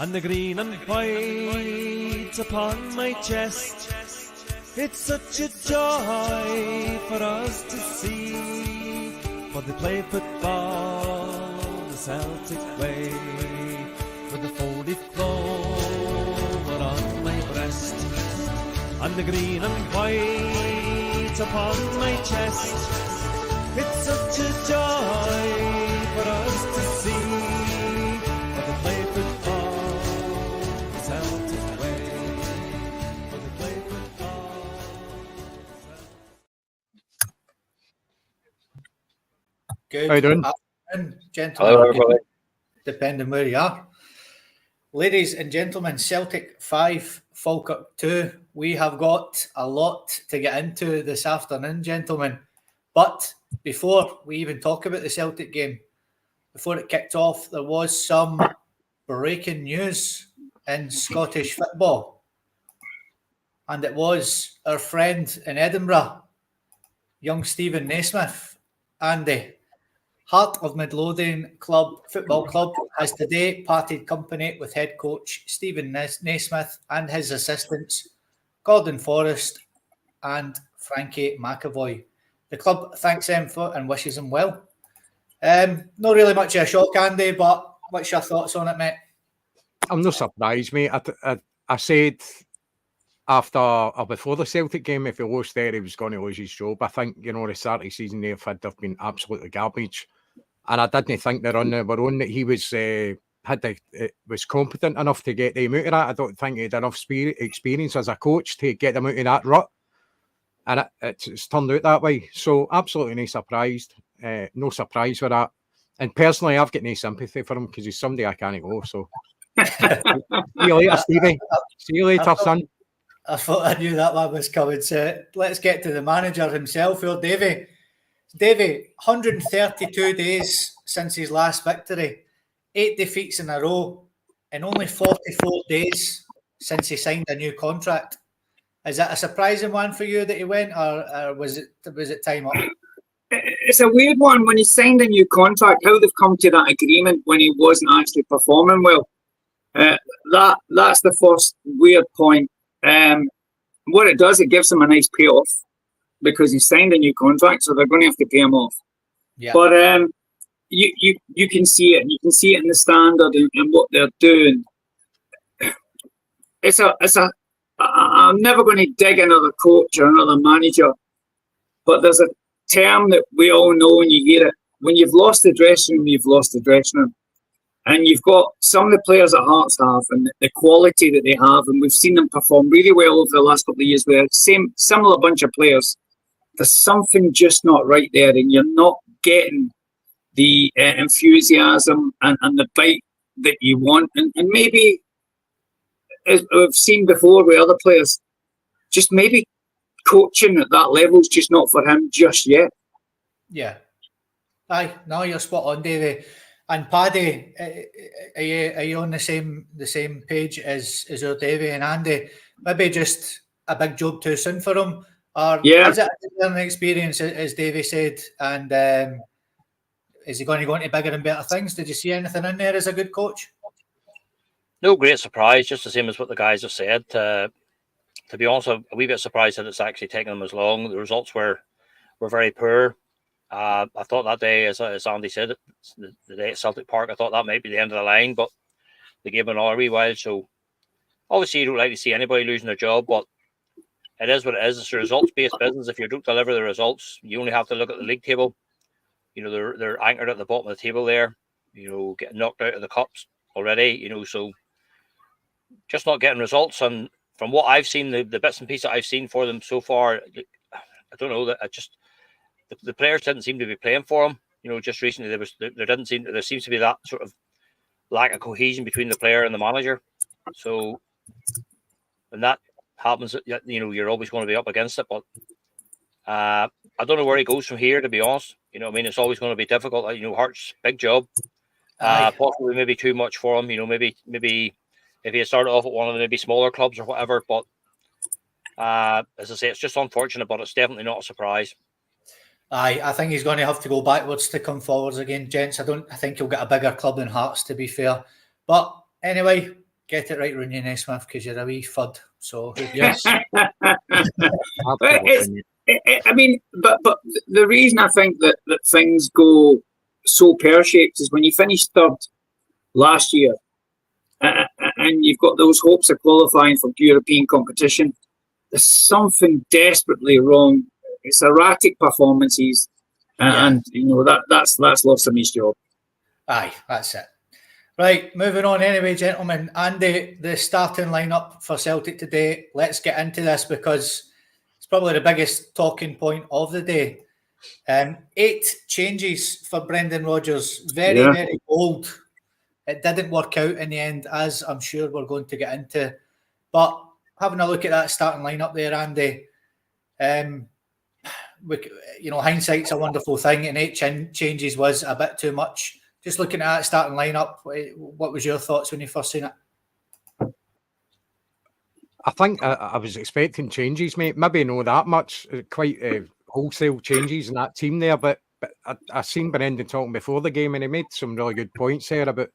and the green and white upon my chest. It's such a joy for us to see, for they play football the Celtic way, with the folded clover on my breast, and the green and white upon my chest. It's such a joy for us to see, for they play football the Celtic way, for they play football. Good. How you doing? Gentlemen. Hello, everybody. Depending where you are. Ladies and gentlemen, Celtic 5, Falkirk 2. We have got a lot to get into this afternoon, gentlemen. But before we even talk about the Celtic game, before it kicked off, there was some breaking news in Scottish football. And it was our friend in Edinburgh, young Stephen Naismith, Andy, Heart of Midlothian Football Club, has today parted company with head coach Stephen Naismith and his assistants, Gordon Forrest and Frankie McAvoy. The club thanks them for and wishes them well. Not really much of a shock, Andy, but what's your thoughts on it, mate? I'm not surprised, mate. I said after or before the Celtic game, if he lost there, he was going to lose his job. I think, the start of the season they've been absolutely garbage. And I didn't think they're on their own that he was was competent enough to get them out of that. I don't think he had enough experience as a coach to get them out of that rut. And it's turned out that way. So absolutely no surprise with that. And personally, I've got no sympathy for him because he's somebody I can't go. So see you later, Stevie. See you later, son. I thought I knew that one was coming. So let's get to the manager himself, here, Davy. Davy, 132 days since his last victory, 8 defeats in a row, and only 44 days since he signed a new contract. Is that a surprising one for you that he went, or was it time up? It's a weird one when he signed a new contract. How they've come to that agreement when he wasn't actually performing well. That's the first weird point. What it does, it gives him a nice payoff because he signed a new contract, so they're going to have to pay him off. Yeah. But you can see it. You can see it in the standard and what they're doing. I'm never going to dig another coach or another manager, but there's a term that we all know when you hear it. When you've lost the dressing room, you've lost the dressing room. And you've got some of the players that Hearts have and the quality that they have, and we've seen them perform really well over the last couple of years with a similar bunch of players. There's something just not right there, and you're not getting the enthusiasm and the bite that you want. And maybe, as we've seen before with other players, just maybe coaching at that level is just not for him just yet. Yeah. Aye, no, you're spot on, Davey. And Paddy, are you on the same page as our Davey and Andy? Maybe just a big job too soon for him, or is it a learning experience, as Davey said? And is he going to go into bigger and better things? Did you see anything in there as a good coach? No great surprise, just the same as what the guys have said. To be honest, I'm a wee bit surprised that it's actually taken them as long. The results were very poor. I thought that day, as Andy said, the day at Celtic Park, I thought that might be the end of the line, but they gave him another wee while. So obviously you don't like to see anybody losing their job, but it is what it is. It's a results-based business. If you don't deliver the results, you only have to look at the league table. They're anchored at the bottom of the table there, getting knocked out of the cups already, so just not getting results. And from what I've seen, the bits and pieces I've seen for them so far, I don't know, that the players didn't seem to be playing for him. Just recently there seems to be that sort of lack of cohesion between the player and the manager. So when that happens, you're always going to be up against it. But I don't know where he goes from here, to be honest. It's always going to be difficult. Hart's big job. Possibly maybe too much for him. Maybe if he had started off at one of the maybe smaller clubs or whatever. But as I say, it's just unfortunate, but it's definitely not a surprise. I think he's going to have to go backwards to come forwards again, gents. I think he'll get a bigger club than Hearts, to be fair. But anyway, Get it right, Rooney Naismith, because you're a wee fud. So Yes. It's, I mean, but the reason I think that things go so pear-shaped is when you finish third last year, and you've got those hopes of qualifying for European competition. There's something desperately wrong. It's erratic performances, and you know that's lost him his job. Aye, that's it. Right, moving on anyway, gentlemen. Andy, the starting lineup for Celtic today. Let's get into this because it's probably the biggest talking point of the day. 8 changes for Brendan Rodgers. Very bold. It didn't work out in the end, as I'm sure we're going to get into. But having a look at that starting lineup there, Andy, hindsight's a wonderful thing, and 8 changes was a bit too much. Just looking at that starting lineup, what was your thoughts when you first seen it? I think I was expecting changes, mate. Maybe not that much, quite wholesale changes in that team there. But I seen Brendan talking before the game, and he made some really good points there about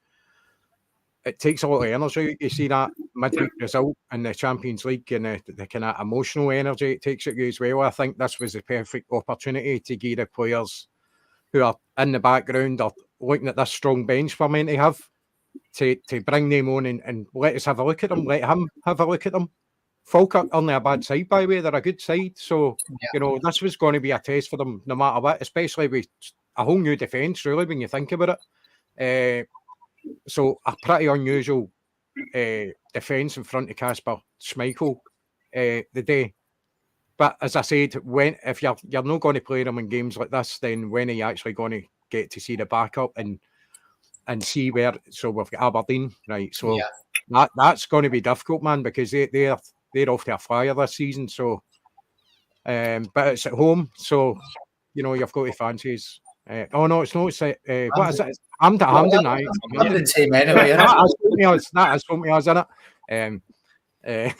it takes a lot of energy. You see that midweek result in the Champions League and the kind of emotional energy it takes at you as well. I think this was the perfect opportunity to give the players who are in the background or looking at this strong bench we're meant to have to bring them on and let us have a look at them, let him have a look at them. Falkirk aren't a bad side, by the way. They're a good side. So, this was going to be a test for them no matter what, especially with a whole new defence, really, when you think about it. So, a pretty unusual defence in front of Kasper Schmeichel the day. But as I said, if you're not going to play them in games like this, then when are you actually going to get to see the backup and see where? So we've got Aberdeen, right? So that's going to be difficult, man, because they're off to a flyer this season. So, but it's at home, so you've got to fancy us. Oh no, it's not. What is it? Hamden. Hamden team anyway. That has told me I was in it.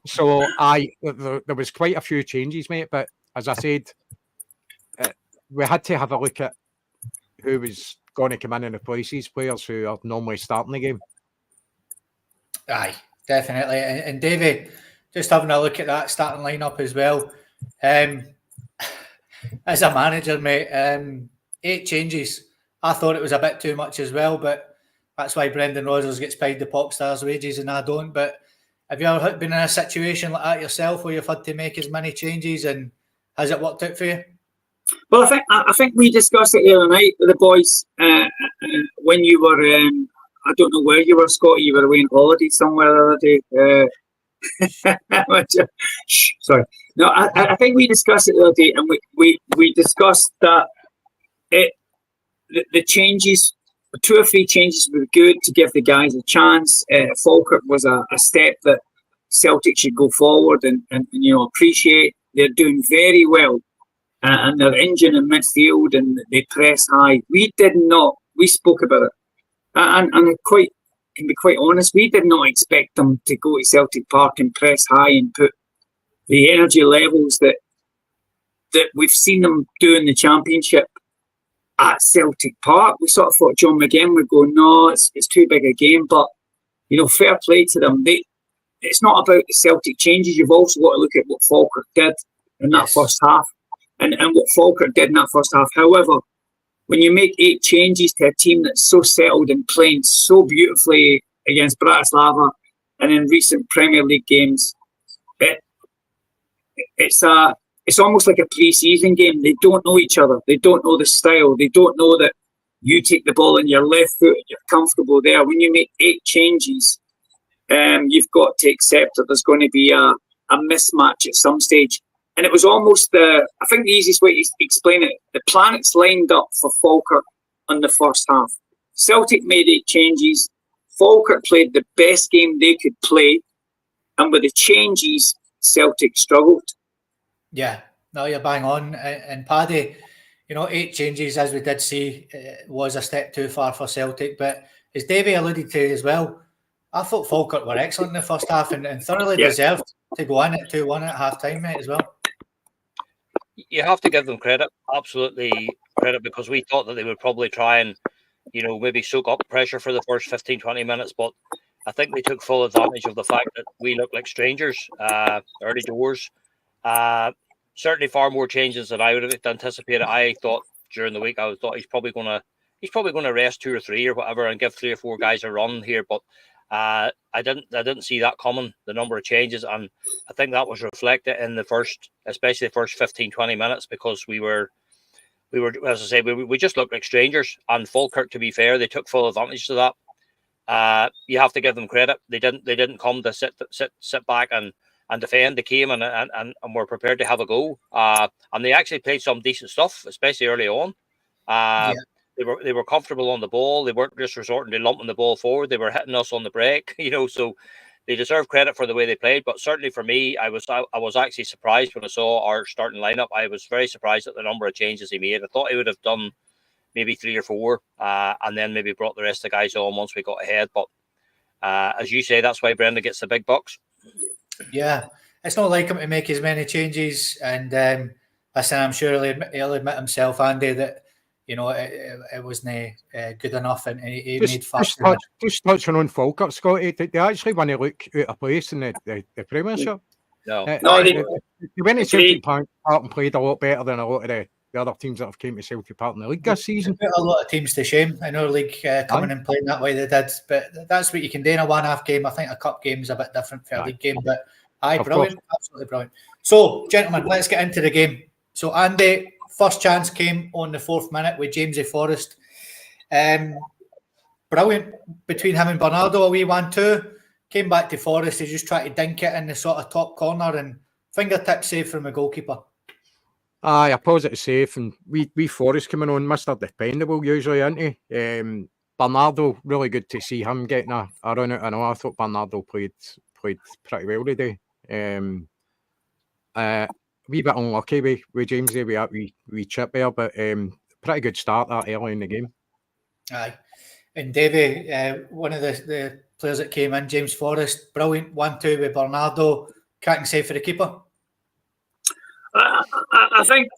So there was quite a few changes, mate. But as I said, we had to have a look at who was going to come in and replace these players who are normally starting the game. Aye, definitely. And Davey, just having a look at that starting lineup as well. As a manager, mate, 8 changes. I thought it was a bit too much as well, but that's why Brendan Rodgers gets paid the pop stars' wages and I don't. But have you ever been in a situation like that yourself where you've had to make as many changes, and has it worked out for you? Well, I think we discussed it the other night with the boys when you were, I don't know where you were, Scott. You were away on holiday somewhere the other day. Sorry. No, I think we discussed it the other day, and we discussed that the changes, 2 or 3 changes were good to give the guys a chance. Falkirk was a step that Celtic should go forward and appreciate. They're doing very well. And they're engine in midfield and they press high. We did not. We spoke about it, and can be quite honest. We did not expect them to go to Celtic Park and press high and put the energy levels that we've seen them do in the Championship at Celtic Park. We sort of thought John McGinn would go, no, it's too big a game. But fair play to them. It's not about the Celtic changes. You've also got to look at what Falkirk did in that first half. And what Falkirk did in that first half. However, when you make 8 changes to a team that's so settled and playing so beautifully against Bratislava and in recent Premier League games, it's almost like a pre-season game. They don't know each other. They don't know the style. They don't know that you take the ball in your left foot and you're comfortable there. When you make 8 changes, you've got to accept that there's going to be a mismatch at some stage. And it was almost I think the easiest way to explain it, the planets lined up for Falkirk in the first half. Celtic made 8 changes. Falkirk played the best game they could play. And with the changes, Celtic struggled. Yeah, no, you're bang on. And Paddy, 8 changes, as we did see, was a step too far for Celtic. But as Davey alluded to as well, I thought Falkirk were excellent in the first half and thoroughly deserved to go in at 2-1 at half-time, mate, as well. You have to give them credit, absolutely credit, because we thought that they would probably try and maybe soak up pressure for the first 15, 20 minutes. But I think they took full advantage of the fact that we looked like strangers early doors. Certainly far more changes than I would have anticipated. I thought during the week, he's probably going to rest 2 or 3 or whatever and give 3 or 4 guys a run here. But I didn't see that coming, the number of changes, and I think that was reflected in especially the first 15, 20 minutes, because we were, as I say, we just looked like strangers. And Falkirk, to be fair, they took full advantage of that. You have to give them credit. They didn't come to sit back and defend. They came and were prepared to have a go. And they actually played some decent stuff, especially early on. They were comfortable on the ball. They weren't just resorting to lumping the ball forward. They were hitting us on the break, so they deserve credit for the way they played. But certainly for me, I was actually surprised when I saw our starting lineup. I was very surprised at the number of changes he made. I thought he would have done maybe 3 or 4, and then maybe brought the rest of the guys on once we got ahead. But as you say, that's why Brendan gets the big bucks. Yeah, it's not like him to make as many changes. And listen, I'm sure he'll admit himself, Andy, that it wasn't good enough, and he made fast. Just touching on Falkirk, Scotty, they actually want to look out of place in the Premiership. No, they went to Celtic Park and played a lot better than a lot of the other teams that have came to Celtic Park in the league this season. Put a lot of teams to shame in our league coming and playing that way they did, but that's what you can do in a one-half game. I think a cup game is a bit different for a league game, but brilliant, absolutely brilliant. So, gentlemen, let's get into the game. So, Andy, first chance came on the 4th minute with Jamesy Forrest. Brilliant between him and Bernardo, a wee 1-2. Came back to Forrest, he just tried to dink it in the sort of top corner, and fingertip save from the goalkeeper. A positive save, and we Forrest coming on, Mr. Dependable usually, isn't he? Bernardo, really good to see him getting a run out. I know I thought Bernardo played pretty well today. Wee bit unlucky with James there, we chip there, but pretty good start that early in the game. Aye. And Davey, one of the players that came in, James Forrest, brilliant 1-2 with Bernardo, cracking save for the keeper. I think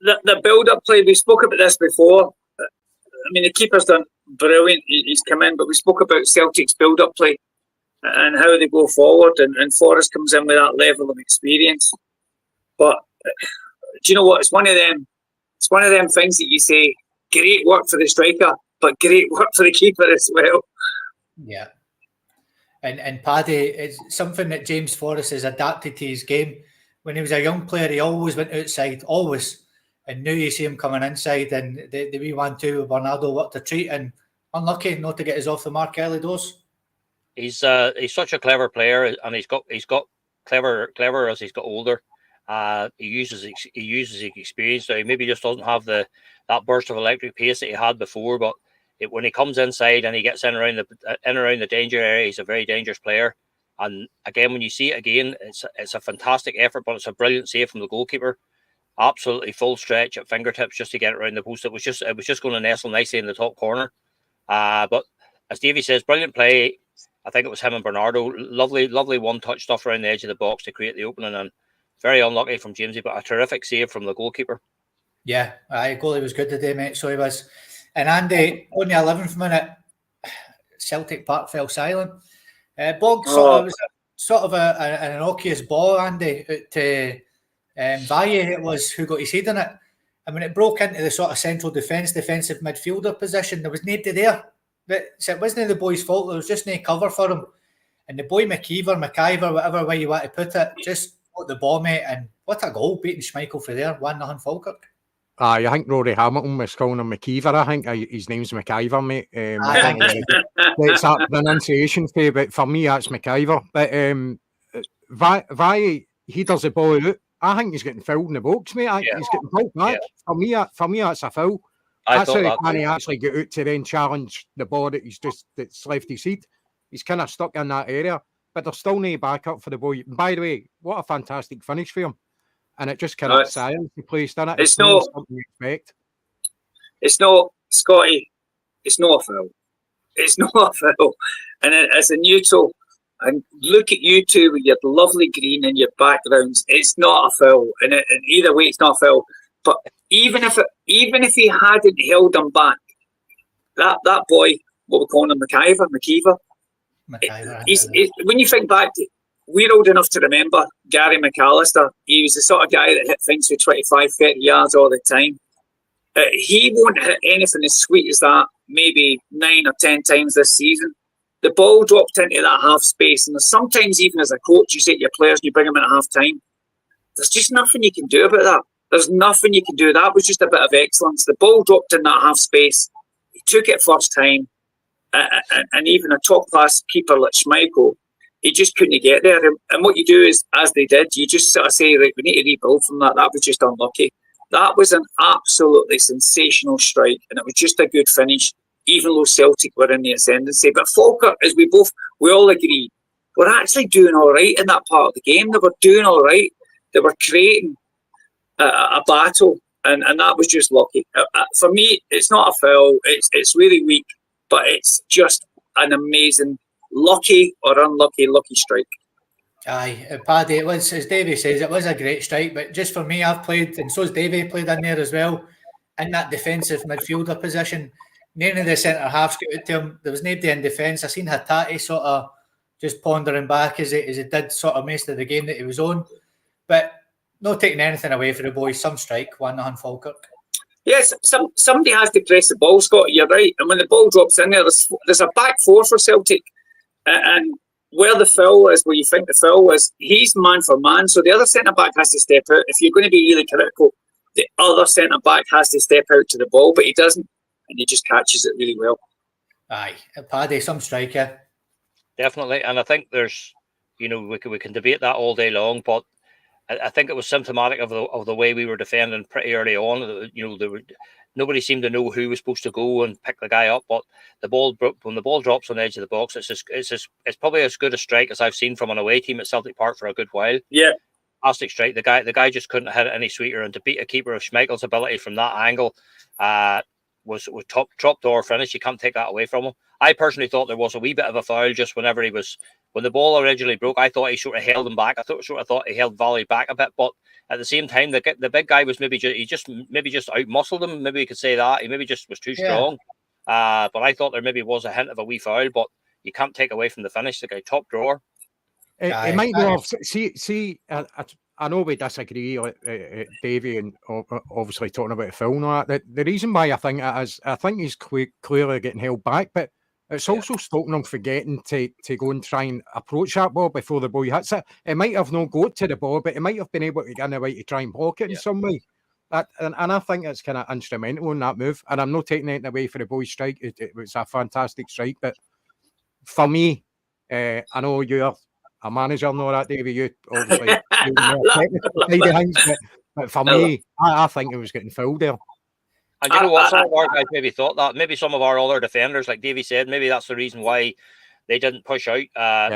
the build-up play, we spoke about this before. I mean, the keeper's done brilliant. He's come in, but we spoke about Celtic's build-up play and how they go forward, and Forrest comes in with that level of experience. But do you know what? It's one of them things that you say, great work for the striker, but great work for the keeper as well. Yeah. And Paddy, it's something that James Forrest has adapted to his game. When he was a young player, he always went outside, always. And now you see him coming inside, and the wee 1-2 with Bernardo, what a treat, and unlucky not to get us off the mark early doors. He's such a clever player, and he's got clever as he's got older. He uses his experience. So he maybe just doesn't have that burst of electric pace that he had before. But when he comes inside and he gets in around the danger area, he's a very dangerous player. And again, when you see it again, it's a fantastic effort, but it's a brilliant save from the goalkeeper. Absolutely full stretch at fingertips just to get it around the post. It was just going to nestle nicely in the top corner. But as Davey says, brilliant play. I think it was him and Bernardo. Lovely one-touch stuff around the edge of the box to create the opening, and very unlucky from Jamesy, but a terrific save from the goalkeeper. Yeah, goalie was good today, mate. So he was. And Andy, on the 11th minute, Celtic Park fell silent. Bog was sort of an innocuous ball, Andy, to Valle. It was who got his head in it. And when it broke into the sort of central defensive midfielder position, there was nobody there. So it wasn't the boy's fault. There was just no cover for him. And the boy McIver, whatever way you want to put it, just got the ball, mate. And what a goal, beating Schmeichel for there, 1-0 Falkirk. I think Rory Hamilton was calling him McIver. I think his name's McIver, mate. I think it's that pronunciation for, but for me, that's McIver. But Valle, he does the ball out. I think he's getting fouled in the box, mate. He's getting pulled back. Yeah. For me, that's a foul. That's how he actually get out to then challenge the ball that's left his seat. He's kind of stuck in that area, but there's still no backup for the boy. And by the way, what a fantastic finish for him. And it just kind of silence the place, doesn't it? It's not something you expect. It's not, Scotty, it's not a foul. It's not a foul. And as a neutral, and look at you two with your lovely green and your backgrounds, it's not a foul. And either way, it's not a foul. But even if he hadn't held him back, that boy, what we call him, McIver. When you think back, we're old enough to remember Gary McAllister. He was the sort of guy that hit things for 25, 30 yards all the time. He won't hit anything as sweet as that, maybe 9 or 10 times this season. The ball dropped into that half space, and sometimes even as a coach, you say to your players, you bring them in at half time. There's just nothing you can do about that. There's nothing you can do. That was just a bit of excellence. The ball dropped in that half space. He took it first time, and even a top-class keeper like Schmeichel, he just couldn't get there. And what you do is, as they did, you just sort of say, right, we need to rebuild from that. That was just unlucky. That was an absolutely sensational strike, and it was just a good finish, even though Celtic were in the ascendancy. But Falkirk, as we all agree, were actually doing all right in that part of the game. They were doing all right. They were creating a battle, and that was just lucky. For me, it's not a foul. It's really weak, but it's just an amazing, lucky or unlucky strike. Aye, Paddy, it was, as Davey says, it was a great strike, but just for me, I've played, and so's Davey played in there as well, in that defensive midfielder position. None of the centre-halves got out to him. There was nobody in defence. I seen Hatate sort of just pondering back as he did sort of most of the game that he was on. But not taking anything away from the boys, some strike, 1-0 Falkirk. Yes, somebody has to press the ball, Scott, you're right. And when the ball drops in there, there's a back four for Celtic. And where the foul is, where you think the foul is, he's man for man. So the other centre-back has to step out. If you're going to be really critical, the other centre-back has to step out to the ball, but he doesn't. And he just catches it really well. Aye, Paddy, some striker. Definitely. And I think there's, we can debate that all day long, but I think it was symptomatic of the way we were defending pretty early on. Nobody seemed to know who was supposed to go and pick the guy up. But when the ball drops on the edge of the box, it's probably as good a strike as I've seen from an away team at Celtic Park for a good while. Yeah, fantastic strike. The guy just couldn't hit it any sweeter, and to beat a keeper of Schmeichel's ability from that angle was top door finish. You can't take that away from him. I personally thought there was a wee bit of a foul just when the ball originally broke. I thought he sort of held him back. I thought he held Valley back a bit, but at the same time, the big guy was maybe just out-muscled him. Maybe you could say that. He maybe just was too strong. But I thought there maybe was a hint of a wee foul, but you can't take away from the finish. The guy top drawer. It might not have. See, I know we disagree, Davey, and obviously talking about the foul and all that. The reason why I think he's clearly getting held back, but it's also stopping him forgetting to go and try and approach that ball before the boy hits it. It might have not got to the ball, but he might have been able to get in the way to try and block it in some way. And I think it's kind of instrumental in that move. And I'm not taking anything away for the boy's strike. It was a fantastic strike. But for me, I know you're a manager and all that, Davey. You obviously but for me, I think it was getting fouled there. And you know what? Some of our guys maybe thought that. Maybe some of our other defenders, like Davey said, maybe that's the reason why they didn't push out.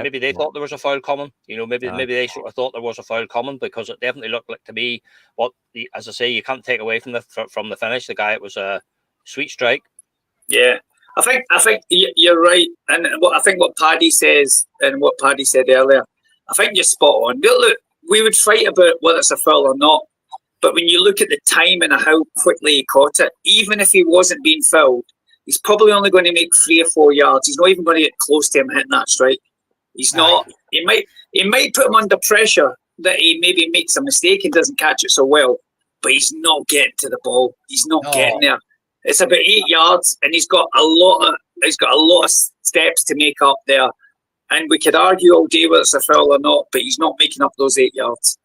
Maybe they thought there was a foul coming. Maybe they sort of thought there was a foul coming, because it definitely looked like to me. As I say, you can't take away from the finish. The guy, it was a sweet strike. Yeah, I think you're right, and what Paddy says and what Paddy said earlier, I think you're spot on. Look, we would fight about whether it's a foul or not. But when you look at the time and how quickly he caught it, even if he wasn't being fouled, he's probably only going to make 3 or 4 yards. He's not even going to get close to him hitting that strike. He's not. He might put him under pressure that he maybe makes a mistake and doesn't catch it so well, but he's not getting to the ball. He's not getting there. It's about 8 yards, and he's got a lot of steps to make up there. And we could argue all day whether it's a foul or not, but he's not making up those 8 yards.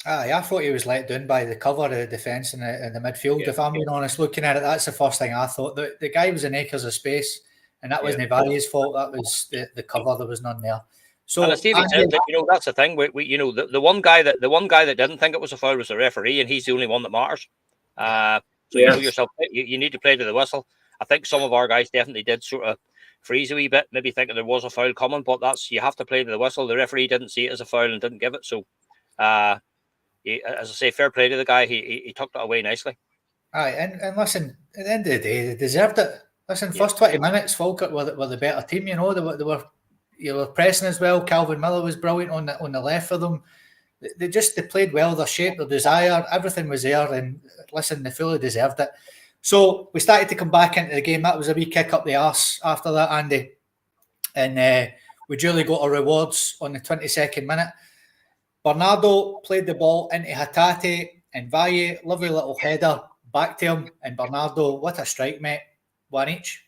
I thought he was let down by the cover of the defence in the midfield. If I'm being honest, looking at it, that's the first thing I thought. The guy was in acres of space, and that wasn't Valley's fault. That was the cover. There was none there. So, and as Stevie said, that's the thing. The one guy that didn't think it was a foul was the referee, and he's the only one that matters. So you know yourself, you need to play to the whistle. I think some of our guys definitely did sort of freeze a wee bit, maybe thinking there was a foul coming, but you have to play to the whistle. The referee didn't see it as a foul and didn't give it. So, as I say, fair play to the guy. He tucked it away nicely. Aye, and listen, at the end of the day, they deserved it. Listen, first 20 minutes, Falkirk were the better team. They were pressing as well. Calvin Miller was brilliant on the left for them. They played well. Their shape, their desire, everything was there. And listen, they fully deserved it. So we started to come back into the game. That was a wee kick up the arse after that, Andy. And we duly got our rewards on the 22nd minute. Bernardo played the ball into Hatate and Valle. Lovely little header back to him. And Bernardo, what a strike, mate. One each.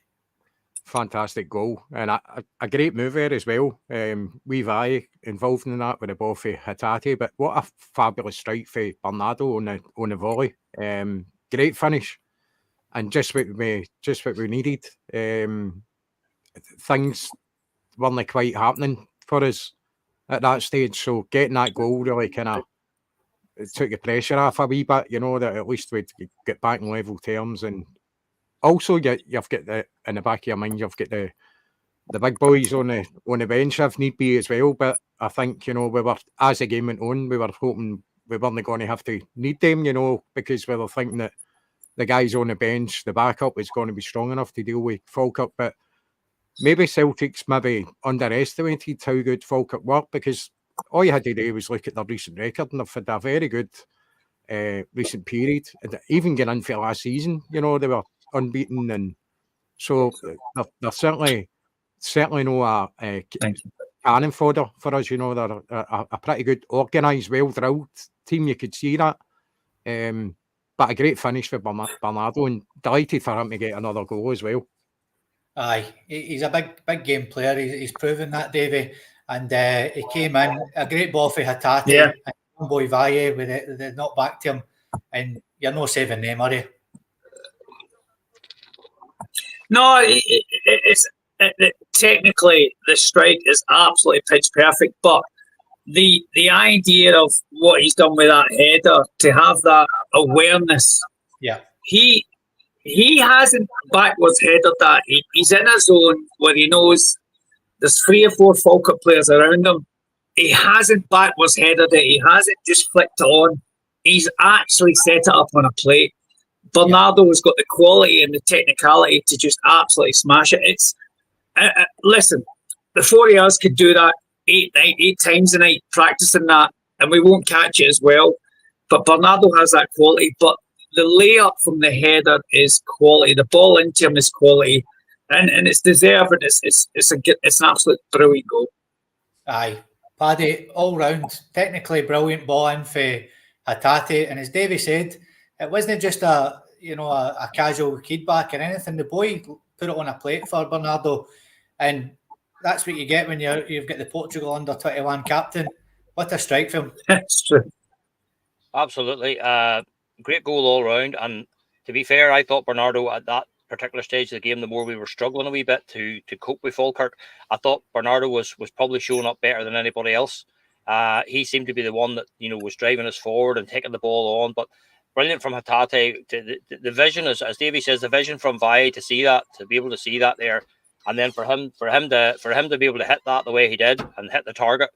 Fantastic goal. And a great move there as well. Wee Valle involved in that with the ball for Hatate. But what a fabulous strike for Bernardo on the volley. Great finish. And just what we needed. Things weren't quite happening for us at that stage. So getting that goal really kind of took the pressure off a wee bit, that at least we'd get back in level terms. And also you've got in the back of your mind, you've got the big boys on the bench if need be as well. But I think, we were, as the game went on, we were hoping we weren't going to have to need them, because we were thinking that the guys on the bench, the backup was going to be strong enough to deal with Falkirk. But maybe Celtic's maybe underestimated how good Falkirk were, because all you had to do was look at their recent record, and they've had a very good recent period. And even getting in for last season, they were unbeaten, and so they're certainly no cannon fodder for us. They're a pretty good, organised, well-drilled team. You could see that. But a great finish for Bernardo, and delighted for him to get another goal as well. Aye, he's a big game player. He's proven that, Davey. And he came in, a great ball for Hatate. Yeah. And boy Valle with the knock back to him. And you're no saving them, are you? No, technically the strike is absolutely pitch perfect, but the idea of what he's done with that header, to have that awareness, yeah, he hasn't backwards headed that. He's in a zone where he knows there's 3 or 4 Falkirk players around him. He hasn't backwards headed it. He hasn't just flicked it on. He's actually set it up on a plate. Bernardo has got the quality and the technicality to just absolutely smash it. It's listen, the 4 of us could do that 8 times a night practicing that, and we won't catch it as well. But Bernardo has that quality. But the layup from the header is quality. The ball into him is quality, and it's deserved. It's an absolute brilliant goal. Aye, Paddy, all round, technically brilliant ball in for Hatate, and as Davey said, it wasn't just a casual feedback or anything. The boy put it on a plate for Bernardo, and that's what you get when you've got the Portugal under-21 captain. What a strike from him. It's true. Absolutely. Great goal all round. And to be fair, I thought Bernardo at that particular stage of the game, the more we were struggling a wee bit to cope with Falkirk, I thought Bernardo was probably showing up better than anybody else. He seemed to be the one that was driving us forward and taking the ball on. But brilliant from Hatate. The vision, as Davey says, the vision from Valle to see that, to be able to see that there, and then for him to be able to hit that the way he did and hit the target.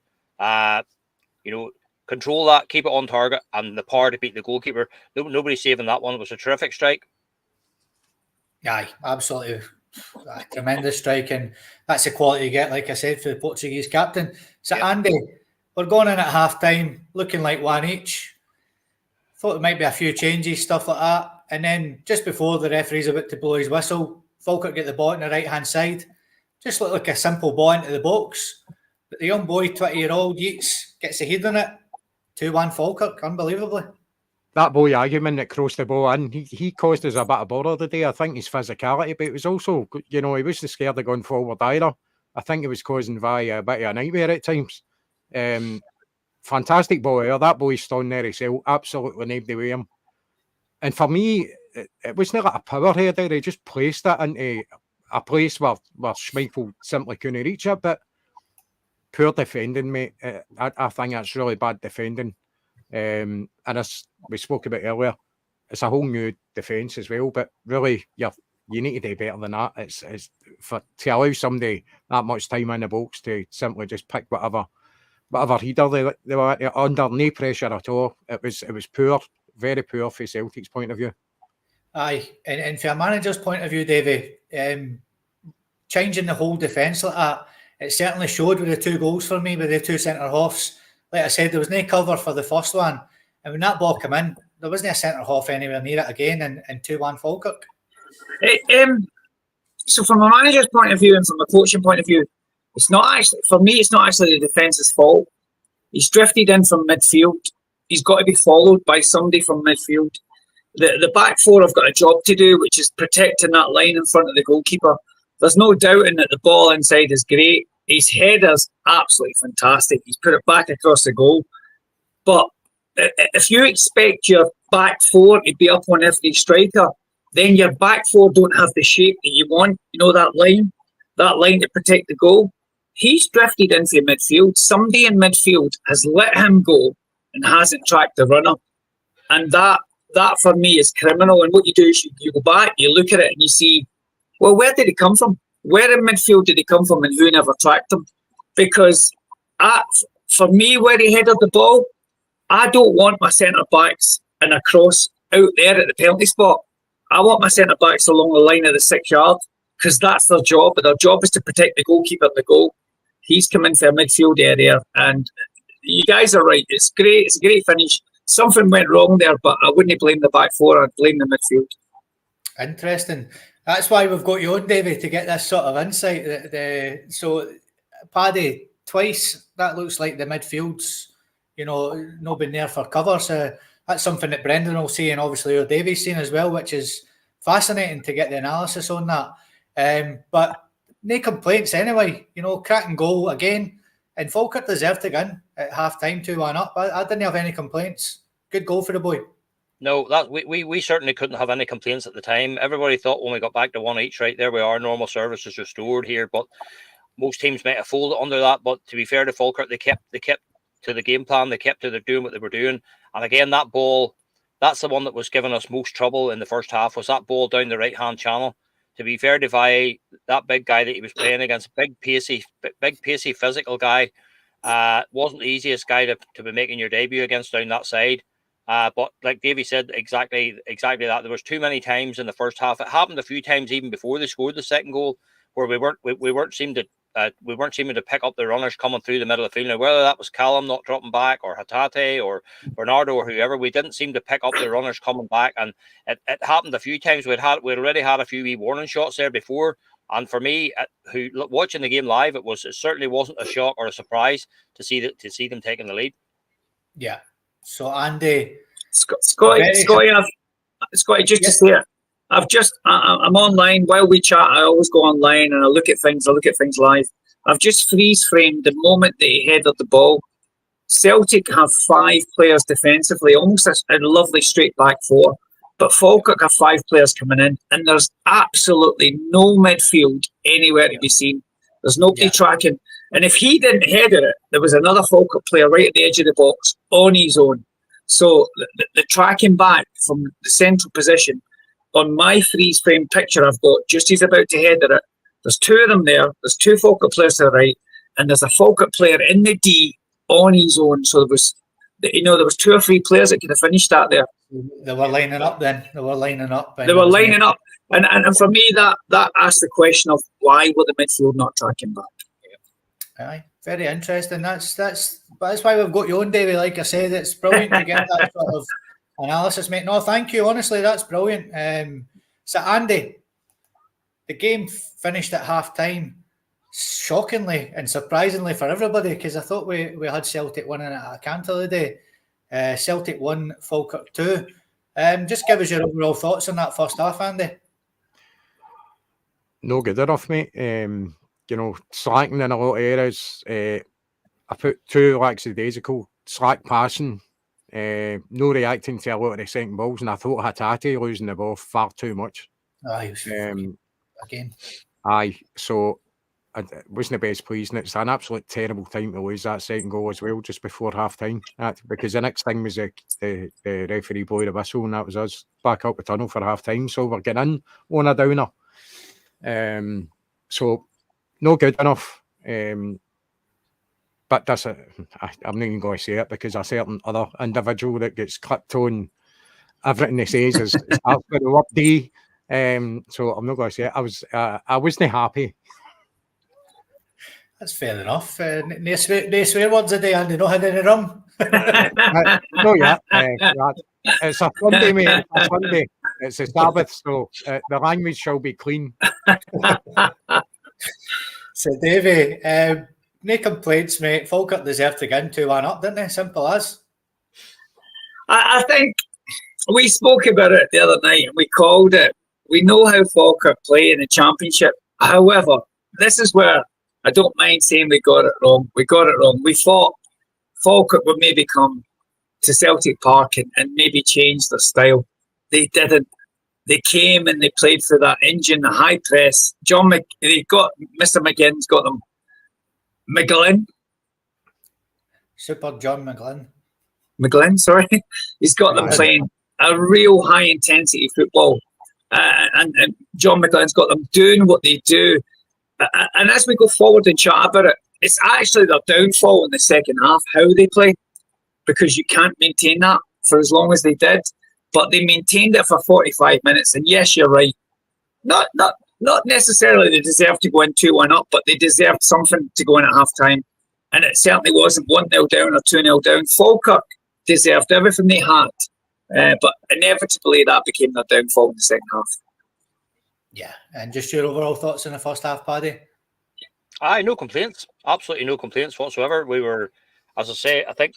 Control that, keep it on target, and the power to beat the goalkeeper. Nobody saving that one. It was a terrific strike. Aye, absolutely. A tremendous strike, and that's the quality you get, like I said, for the Portuguese captain. So, yeah. Andy, we're going in at half-time, looking like one each. Thought there might be a few changes, stuff like that. And then just before the referee's about to blow his whistle, Falkirk get the ball on the right-hand side. Just looked like a simple ball into the box. But the young boy, 20-year-old Yeats, gets a head on it. 2-1 Falkirk, unbelievably. That boy argument that crossed the ball in, he caused us a bit of bother today. I think his physicality, but it was also, he wasn't scared of going forward either. I think it was causing Vi a bit of a nightmare at times. Fantastic ball there. That boy's standing there himself. Absolutely nobody with him. And for me, it wasn't like a power header. He just placed it into a place where Schmeichel simply couldn't reach it. But poor defending, mate. I think that's really bad defending. And as we spoke about earlier, it's a whole new defence as well. But really, you need to do better than that. It's to allow somebody that much time in the box to simply just pick whatever header they were under, no pressure at all. It was poor, very poor for Celtic's point of view. Aye, and from a manager's point of view, Davey, changing the whole defence like that, it certainly showed with the 2 goals for me, with the 2 centre-halves. Like I said, there was no cover for the first one. And when that ball came in, there wasn't a centre-half anywhere near it again, and 2-1 Falkirk. So from a manager's point of view and from a coaching point of view, it's not actually, for me, it's not actually the defence's fault. He's drifted in from midfield. He's got to be followed by somebody from midfield. The back four have got a job to do, which is protecting that line in front of the goalkeeper. There's no doubting that the ball inside is great. His header's absolutely fantastic. He's put it back across the goal. But if you expect your back four to be up on every striker, then your back four don't have the shape that you want. You know, that line to protect the goal. He's drifted into midfield. Somebody in midfield has let him go and hasn't tracked the runner. And that for me is criminal. And what you do is you go back, you look at it and you see, well, where did he come from? Where in midfield did he come from and who never tracked him? Because for me, where he headed the ball, I don't want my centre-backs and a cross out there at the penalty spot. I want my centre-backs along the line of the 6 yard because that's their job. But their job is to protect the goalkeeper at the goal. He's come into a midfield area and you guys are right. It's great. It's a great finish. Something went wrong there, but I wouldn't blame the back four. I'd blame the midfield. Interesting. That's why we've got you on, Davey, to get this sort of insight. So, Paddy, twice, that looks like the midfield's, not been there for cover. So that's something that Brendan will see and obviously your Davey's seen as well, which is fascinating to get the analysis on that. But no complaints anyway. Cracking goal again. And Falkirk deserved to win at half-time, 2-1 up. I didn't have any complaints. Good goal for the boy. No, we certainly couldn't have any complaints at the time. Everybody thought when we got back to 1 each, right, there we are, normal service is restored here. But most teams might have folded under that. But to be fair to Falkirk, they kept to the game plan. They kept to their doing what they were doing. And again, that ball, that's the one that was giving us most trouble in the first half, was that ball down the right-hand channel. To be fair to Vi, that big guy that he was playing against, big pacey physical guy, wasn't the easiest guy to be making your debut against down that side. But like Davey said, exactly that. There was too many times in the first half. It happened a few times even before they scored the second goal, where we weren't seeming to pick up the runners coming through the middle of the field. Now, whether that was Callum not dropping back, or Hatate, or Bernardo, or whoever, we didn't seem to pick up the runners coming back. And it happened a few times. We'd already had a few wee warning shots there before. And for me, watching the game live, it certainly wasn't a shock or a surprise to see them taking the lead. Yeah. So Andy, Scotty, just to say it. I'm online while we chat. I always go online and I look at things live. I've just freeze framed the moment that he headed the ball. Celtic have 5 players defensively, almost a lovely straight back four. But Falkirk have 5 players coming in, and there's absolutely no midfield anywhere to be seen. There's nobody tracking. And if he didn't header it, there was another Falkirk player right at the edge of the box on his own. So the tracking back from the central position, on my freeze frame picture I've got, just he's about to header it, there's 2 of them there. There's 2 Falkirk players to the right, and there's a Falkirk player in the D on his own. So there was 2 or 3 players that could have finished that there. They were lining up then. They were lining up. And for me, that asked the question of why were the midfield not tracking back? Aye, very interesting. That's why we've got you on, Davey. Like I said, it's brilliant to get that sort of analysis, mate. No, thank you. Honestly, that's brilliant. So, Andy, the game finished at half-time, shockingly and surprisingly for everybody, because I thought we had Celtic winning at a canter today. Celtic 1, Falkirk 2. Just give us your overall thoughts on that first half, Andy. No good enough, mate. Slacking in a lot of areas. I put 2 lackadaisical, slack passing, no reacting to a lot of the second balls, and I thought Hatate losing the ball far too much. Aye, again. Aye, so it wasn't the best pleased, and it's an absolute terrible time to lose that second goal as well, just before half time. Because the next thing was the referee blew the whistle, and that was us back up the tunnel for half time. So we're getting in on a downer. So no good enough. But that's I'm not even going to say it, because a certain other individual that gets clipped on everything he says is starts with the word D. So I'm not going to say it. I wasn't happy. That's fair enough. No swear words a day, Andy. Not had any rum. No, yeah. It's a Sunday, mate. It's a Sunday. It's a Sabbath, so the language shall be clean. So, Davey, no complaints, mate. Falkirk deserved to get 2-1 up, didn't they? Simple as. I think we spoke about it the other night and we called it. We know how Falkirk play in the Championship. However, this is where I don't mind saying we got it wrong. We got it wrong. We thought Falkirk would maybe come to Celtic Park and maybe change their style. They didn't. They came and they played for that engine, the high press. Mr. McGinn's got them. McGlynn. Super John McGlynn. McGlynn, sorry. He's got them playing a real high intensity football. And John McGlynn's got them doing what they do. And as we go forward and chat about it, it's actually their downfall in the second half, how they play, because you can't maintain that for as long as they did. But they maintained it for 45 minutes. And yes, you're right. Not necessarily they deserved to go in 2-1 up, but they deserved something to go in at half time. And it certainly wasn't 1-0 down or 2-0 down. Falkirk deserved everything they had. But inevitably that became their downfall in the second half. Yeah. And just your overall thoughts in the first half, Paddy? No complaints. Absolutely no complaints whatsoever. We were, as I say, I think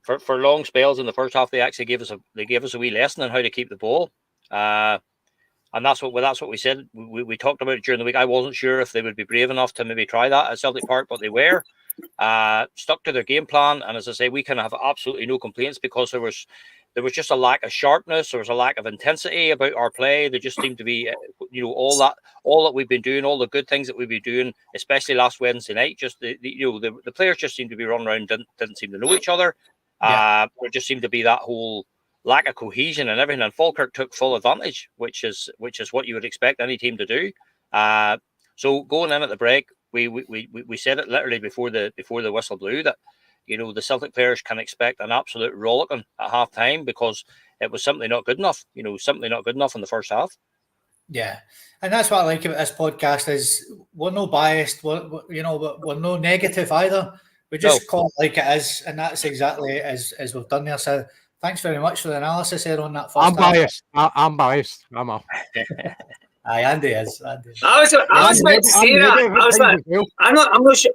for long spells in the first half, they actually gave us a wee lesson on how to keep the ball. And that's what we said. We talked about it during the week. I wasn't sure if they would be brave enough to maybe try that at Celtic Park, but they were. Stuck to their game plan. And as I say, we can have absolutely no complaints because there was just a lack of sharpness. There was a lack of intensity about our play. There just seemed to be, all that we've been doing, all the good things that we've been doing, especially last Wednesday night. Just the players just seemed to be running around, didn't seem to know each other. There just seemed to be that whole lack of cohesion and everything. And Falkirk took full advantage, which is what you would expect any team to do. So going in at the break, we said it literally before the whistle blew that the Celtic players can expect an absolute rollicking at half time because it was simply not good enough. Simply not good enough in the first half. Yeah, and that's what I like about this podcast is we're no biased. We're no negative either. We just call it like it is, and that's exactly as we've done there. So thanks very much for the analysis there on that first half. I'm biased. I'm off. Aye, Andy is. I was about to say that. I'm not sure.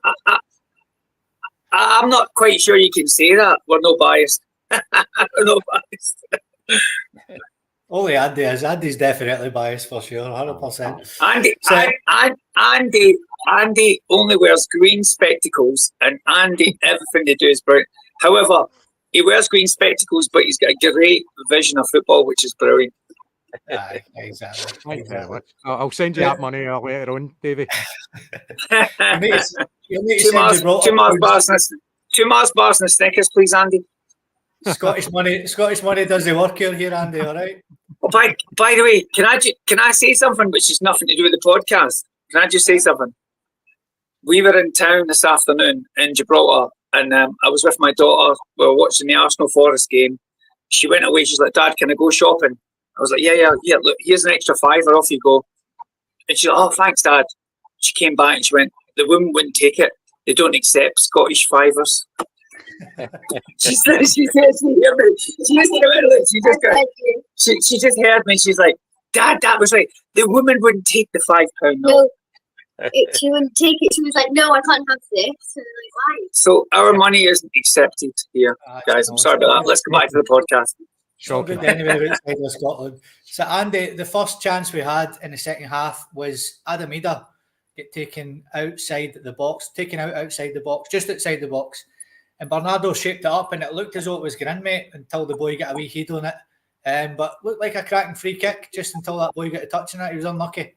I'm not quite sure you can say that. We're no biased. We're no biased. Only Andy is. Andy's definitely biased for sure, 100%. Andy only wears green spectacles, and Andy, everything they do is brilliant. However, he wears green spectacles, but he's got a great vision of football, which is brilliant. Aye, exactly. Thank you very much. I'll send you that money later on, Davey. Two Mars bars and a Snickers, please, Andy. Scottish money does the work here, Andy. All right. Oh, by the way, can I say something which has nothing to do with the podcast? Can I just say something? We were in town this afternoon in Gibraltar, and I was with my daughter. We were watching the Arsenal Forest game. She went away. She's like, "Dad, can I go shopping?" I was like, yeah. Look, here's an extra £5. Off you go. And she's like, "Oh, thanks, Dad." She came back and she went, "The woman wouldn't take it. They don't accept Scottish fivers." She said, she just heard me. She's like, "Dad, that was right. The woman wouldn't take the £5 note." No, she wouldn't take it. She was like, "No, I can't have this." And I'm like, "Why?" So our money isn't accepted here, guys. I'm sorry about that. Let's go back to the podcast. Good anyway outside of Scotland. So Andy, the first chance we had in the second half was Adam Ida get taken outside the box, just outside the box. And Bernardo shaped it up and it looked as though it was going in, mate, until the boy got a wee head on it. But looked like a cracking free kick just until that boy got a touch on it. He was unlucky.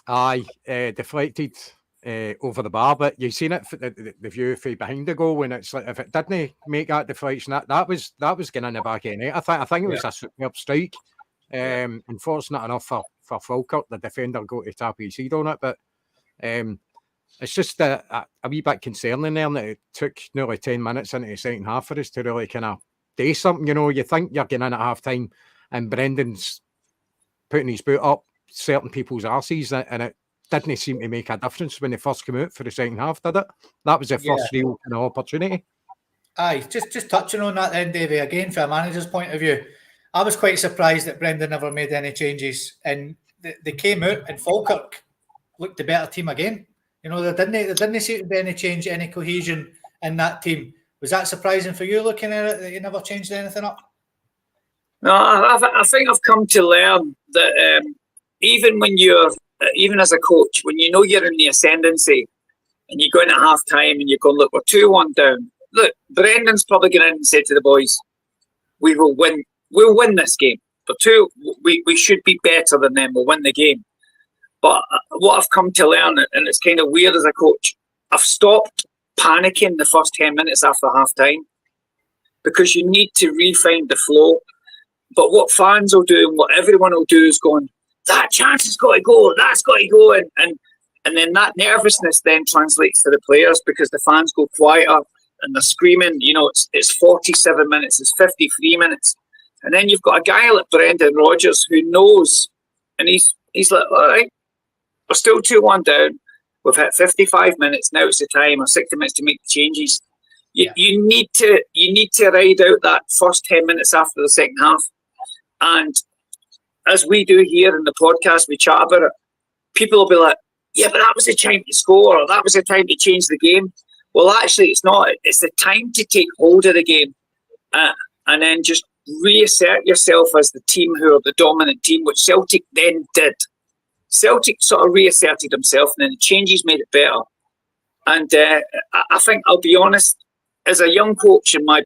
Aye, deflected over the bar, but you've seen it the view from behind the goal when it's like if it didn't make that deflection, that was going in the back of the net. I think it was a superb strike. Unfortunate enough for Falkirk, the defender got to tap his head on it, but it's just a wee bit concerning there that it took nearly 10 minutes into the second half for us to really kind of do something. You think you're getting in at half time and Brendan's putting his boot up certain people's arses, and it didn't seem to make a difference when they first came out for the second half, did it? That was the first real kind of opportunity. Aye, just touching on that then, Davey, again, from a manager's point of view, I was quite surprised that Brendan never made any changes, and they came out and Falkirk looked the better team again. You know, there didn't seem to be any change, any cohesion in that team. Was that surprising for you looking at it, that you never changed anything up? No, I think I've come to learn that even as a coach, when you know you're in the ascendancy and you're going at half time and you're going, look, we're 2-1 down. Look, Brendan's probably going in and say to the boys, we will win. We'll win this game. We should be better than them. We'll win the game. But what I've come to learn, and it's kind of weird as a coach, I've stopped panicking the first 10 minutes after half time because you need to refine the flow. But what fans will do and what everyone will do is going, that chance has got to go, that's got to go. And then that nervousness then translates to the players because the fans go quieter and they're screaming, you know, it's 47 minutes, it's 53 minutes. And then you've got a guy like Brendan Rodgers who knows, and he's like, all right, we're still 2-1 down. We've hit 55 minutes. Now it's the time, or 60 minutes to make the changes. You need to ride out that first 10 minutes after the second half. And as we do here in the podcast, we chat about it. People will be like, yeah, but that was the time to score, or that was the time to change the game. Well, actually, it's not. It's the time to take hold of the game and then just reassert yourself as the team who are the dominant team, which Celtic then did. Celtic sort of reasserted himself, and then the changes made it better. And I think, I'll be honest, as a young coach in my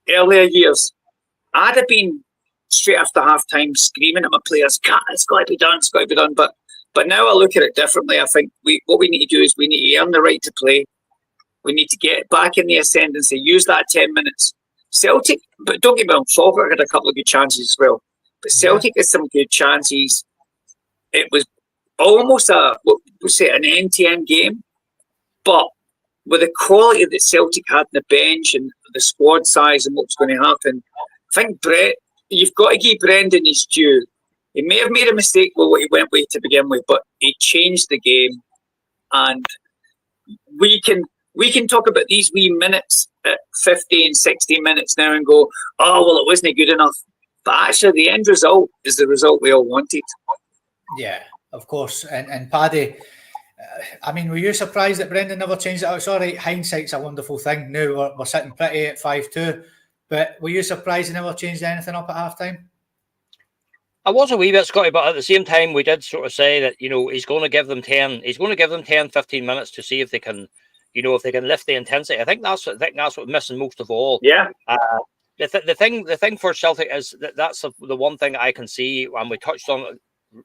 earlier years, I'd have been straight after half-time screaming at my players, it's got to be done, it's got to be done. But now I look at it differently. I think what we need to do is we need to earn the right to play. We need to get back in the ascendancy, use that 10 minutes. Celtic, but don't get me wrong, Falkirk had a couple of good chances as well. But Celtic had some good chances. It was almost an end-to-end game. But with the quality that Celtic had in the bench and the squad size and what's going to happen, I think you've got to give Brendan his due. He may have made a mistake with what he went with to begin with, but he changed the game. And we can talk about these wee minutes at 50 and 60 minutes now and go, oh, well, it wasn't good enough. But actually, the end result is the result we all wanted. Yeah, of course. And Paddy, I mean, were you surprised that Brendan never changed it out? It's all right, hindsight's a wonderful thing. Now we're sitting pretty at 5-2. But were you surprised he never changed anything up at halftime? I was a wee bit, Scotty, but at the same time, we did sort of say that, you know, he's going to give them 10, 15 minutes to see if they can, you know, if they can lift the intensity. I think that's what's missing most of all. Yeah. The thing for Celtic is that's the one thing I can see, and we touched on it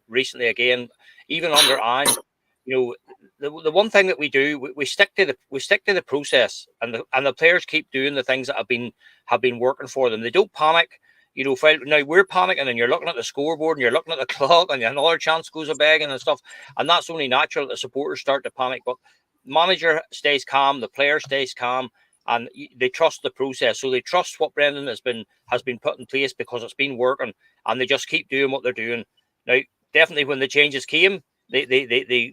recently again, even under Ange. You know, the one thing that we do, we stick to the process, and the players keep doing the things that have been working for them. They don't panic. You know, now we're panicking, and you're looking at the scoreboard, and you're looking at the clock, and another chance goes a begging and stuff, and that's only natural that the supporters start to panic. But manager stays calm, the player stays calm, and they trust the process. So they trust what Brendan has been put in place because it's been working, and they just keep doing what they're doing. Now, definitely when the changes came, they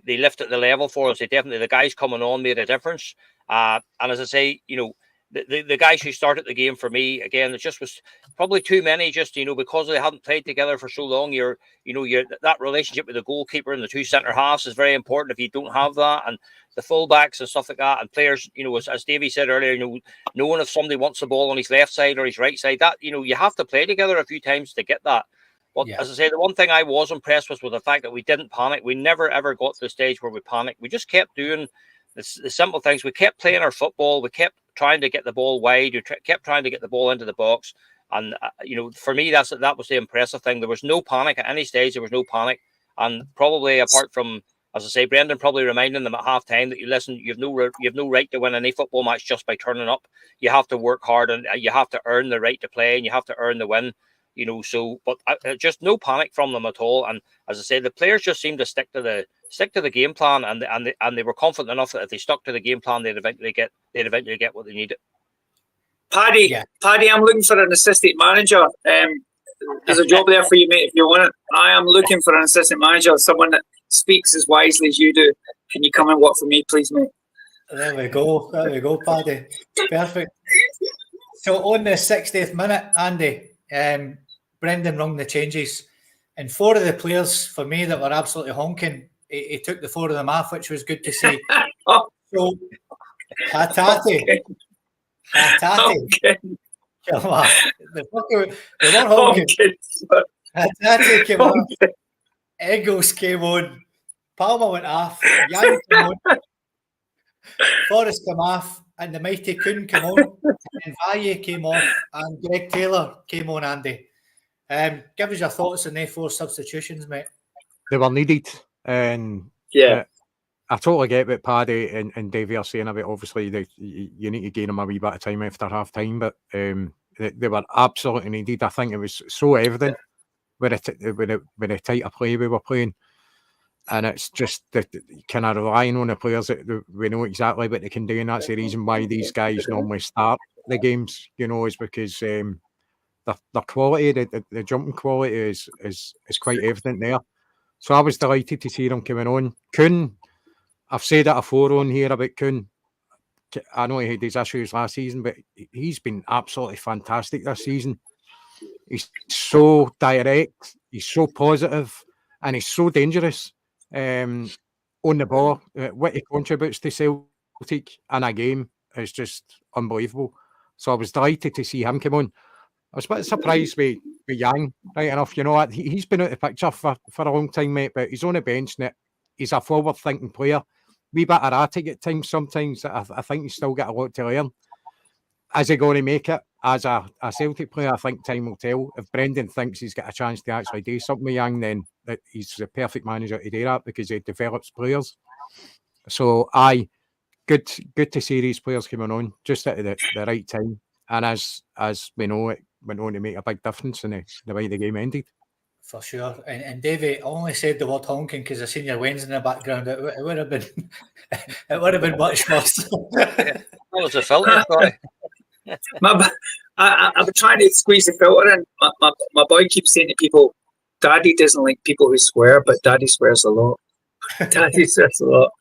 lifted the level for us. The guys coming on made a difference. And as I say, you know, the guys who started the game for me, again, it just was probably too many, just, you know, because they hadn't played together for so long. That relationship with the goalkeeper and the two centre halves is very important if you don't have that, and the fullbacks and stuff like that, and players, you know, as Davey said earlier, you know, knowing if somebody wants the ball on his left side or his right side, that, you know, you have to play together a few times to get that. But as I say, the one thing I was impressed with the fact that we didn't panic. We never ever got to the stage where we panicked. We just kept doing the simple things. We kept playing our football. We kept trying to get the ball wide. We kept trying to get the ball into the box. And you know, for me, that was the impressive thing. There was no panic at any stage. There was no panic. And probably apart from, as I say, Brendan probably reminding them at half time that you've no right to win any football match just by turning up. You have to work hard, and you have to earn the right to play, and you have to earn the win. You know, so, but just no panic from them at all. And as I say, the players just seemed to stick to the game plan, and they were confident enough that if they stuck to the game plan, they'd eventually get what they needed. Paddy, I'm looking for an assistant manager. There's a job there for you, mate, if you want it. I am looking for an assistant manager, someone that speaks as wisely as you do. Can you come and work for me, please, mate? There we go, Paddy. Perfect. So on the 60th minute, Andy, Brendan rung the changes, and 4 of the players for me that were absolutely honking, he took the 4 of them off, which was good to see. Oh, So Hatate, okay. Okay. come on, they weren't honking. Okay. Hatate came off, Okay. Eagles came on, Palmer went off, Yang came on, Forrest came off, and the mighty Kuhn came on, and Valle came off, and Greg Taylor came on, Andy. Give us your thoughts on the 4 substitutions, mate. They were needed, and Yeah. I totally get what Paddy and Davey are saying about obviously you need to gain them a wee bit of time after half time, but they were absolutely needed. I think it was so evident with the type of play we were playing, and it's just kind of relying on the players that we know exactly what they can do, and that's the reason why these guys normally start the games. Is because the quality, the jumping quality is quite evident there. So I was delighted to see them coming on. Kuhn, I've said it afore on here about Kuhn. I know he had his issues last season, but he's been absolutely fantastic this season. He's so direct, he's so positive, and he's so dangerous on the ball. What he contributes to Celtic in a game is just unbelievable. So I was delighted to see him come on. I was a bit surprised with Yang, right enough. He's been out of the picture for a long time, mate, but he's on the bench and he's a forward-thinking player. Wee bit erratic at times sometimes. I think he's still got a lot to learn. Is he going to make it as a Celtic player? I think time will tell. If Brendan thinks he's got a chance to actually do something with Yang, then he's the perfect manager to do that because he develops players. So, good to see these players coming on just at the right time. And as we know, it went on to make a big difference in the way the game ended. For sure. And Davey, I only said the word honking because I seen your wings in the background. It would have been it would have been much worse. That was a filter, sorry. I've been trying to squeeze the filter in. My boy keeps saying to people, Daddy doesn't like people who swear, but Daddy swears a lot. Daddy swears a lot.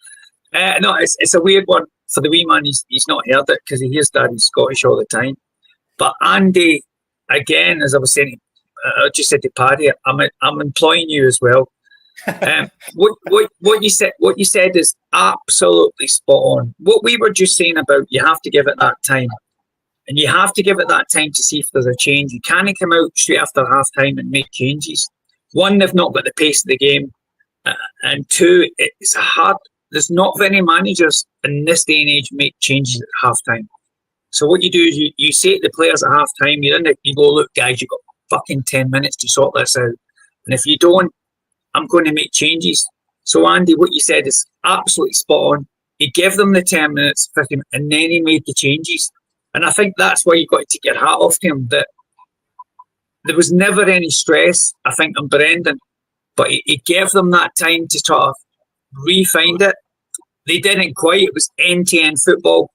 No, it's a weird one for the wee man. He's not heard it because he hears Daddy Scottish all the time. But Andy, again, as I was saying, I just said to Paddy, I'm employing you as well. What you said is absolutely spot on. What we were just saying about you have to give it that time, and you have to give it that time to see if there's a change. You can't come out straight after half time and make changes. One, they've not got the pace of the game, and 2, it's hard. There's not very managers in this day and age make changes at half time. So what you do is you say to the players at half time, you're in there, you go, look, guys, you've got fucking 10 minutes to sort this out. And if you don't, I'm going to make changes. So, Andy, what you said is absolutely spot on. He gave them the 10 minutes, 15 minutes, and then he made the changes. And I think that's why you got to take your hat off to him, that there was never any stress, I think, on Brendan. But he gave them that time to sort of refine it. They didn't quite. It was end-to-end football.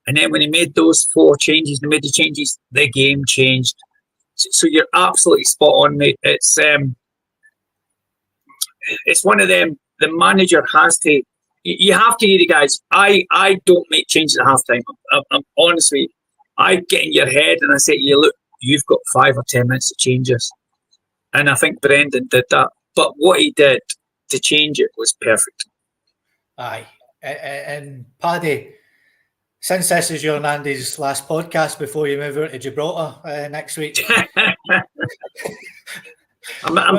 And then when he made those 4 changes, they made the changes, the game changed. So you're absolutely spot on, mate. It's one of them. The manager has to. You have to hear the guys. I don't make changes at halftime. I'm honestly, I get in your head and I say to you, look, you've got 5 or 10 minutes to change this. And I think Brendan did that. But what he did to change it was perfect. Aye. And Paddy, since this is your and Andy's last podcast before you move over to Gibraltar next week, I'm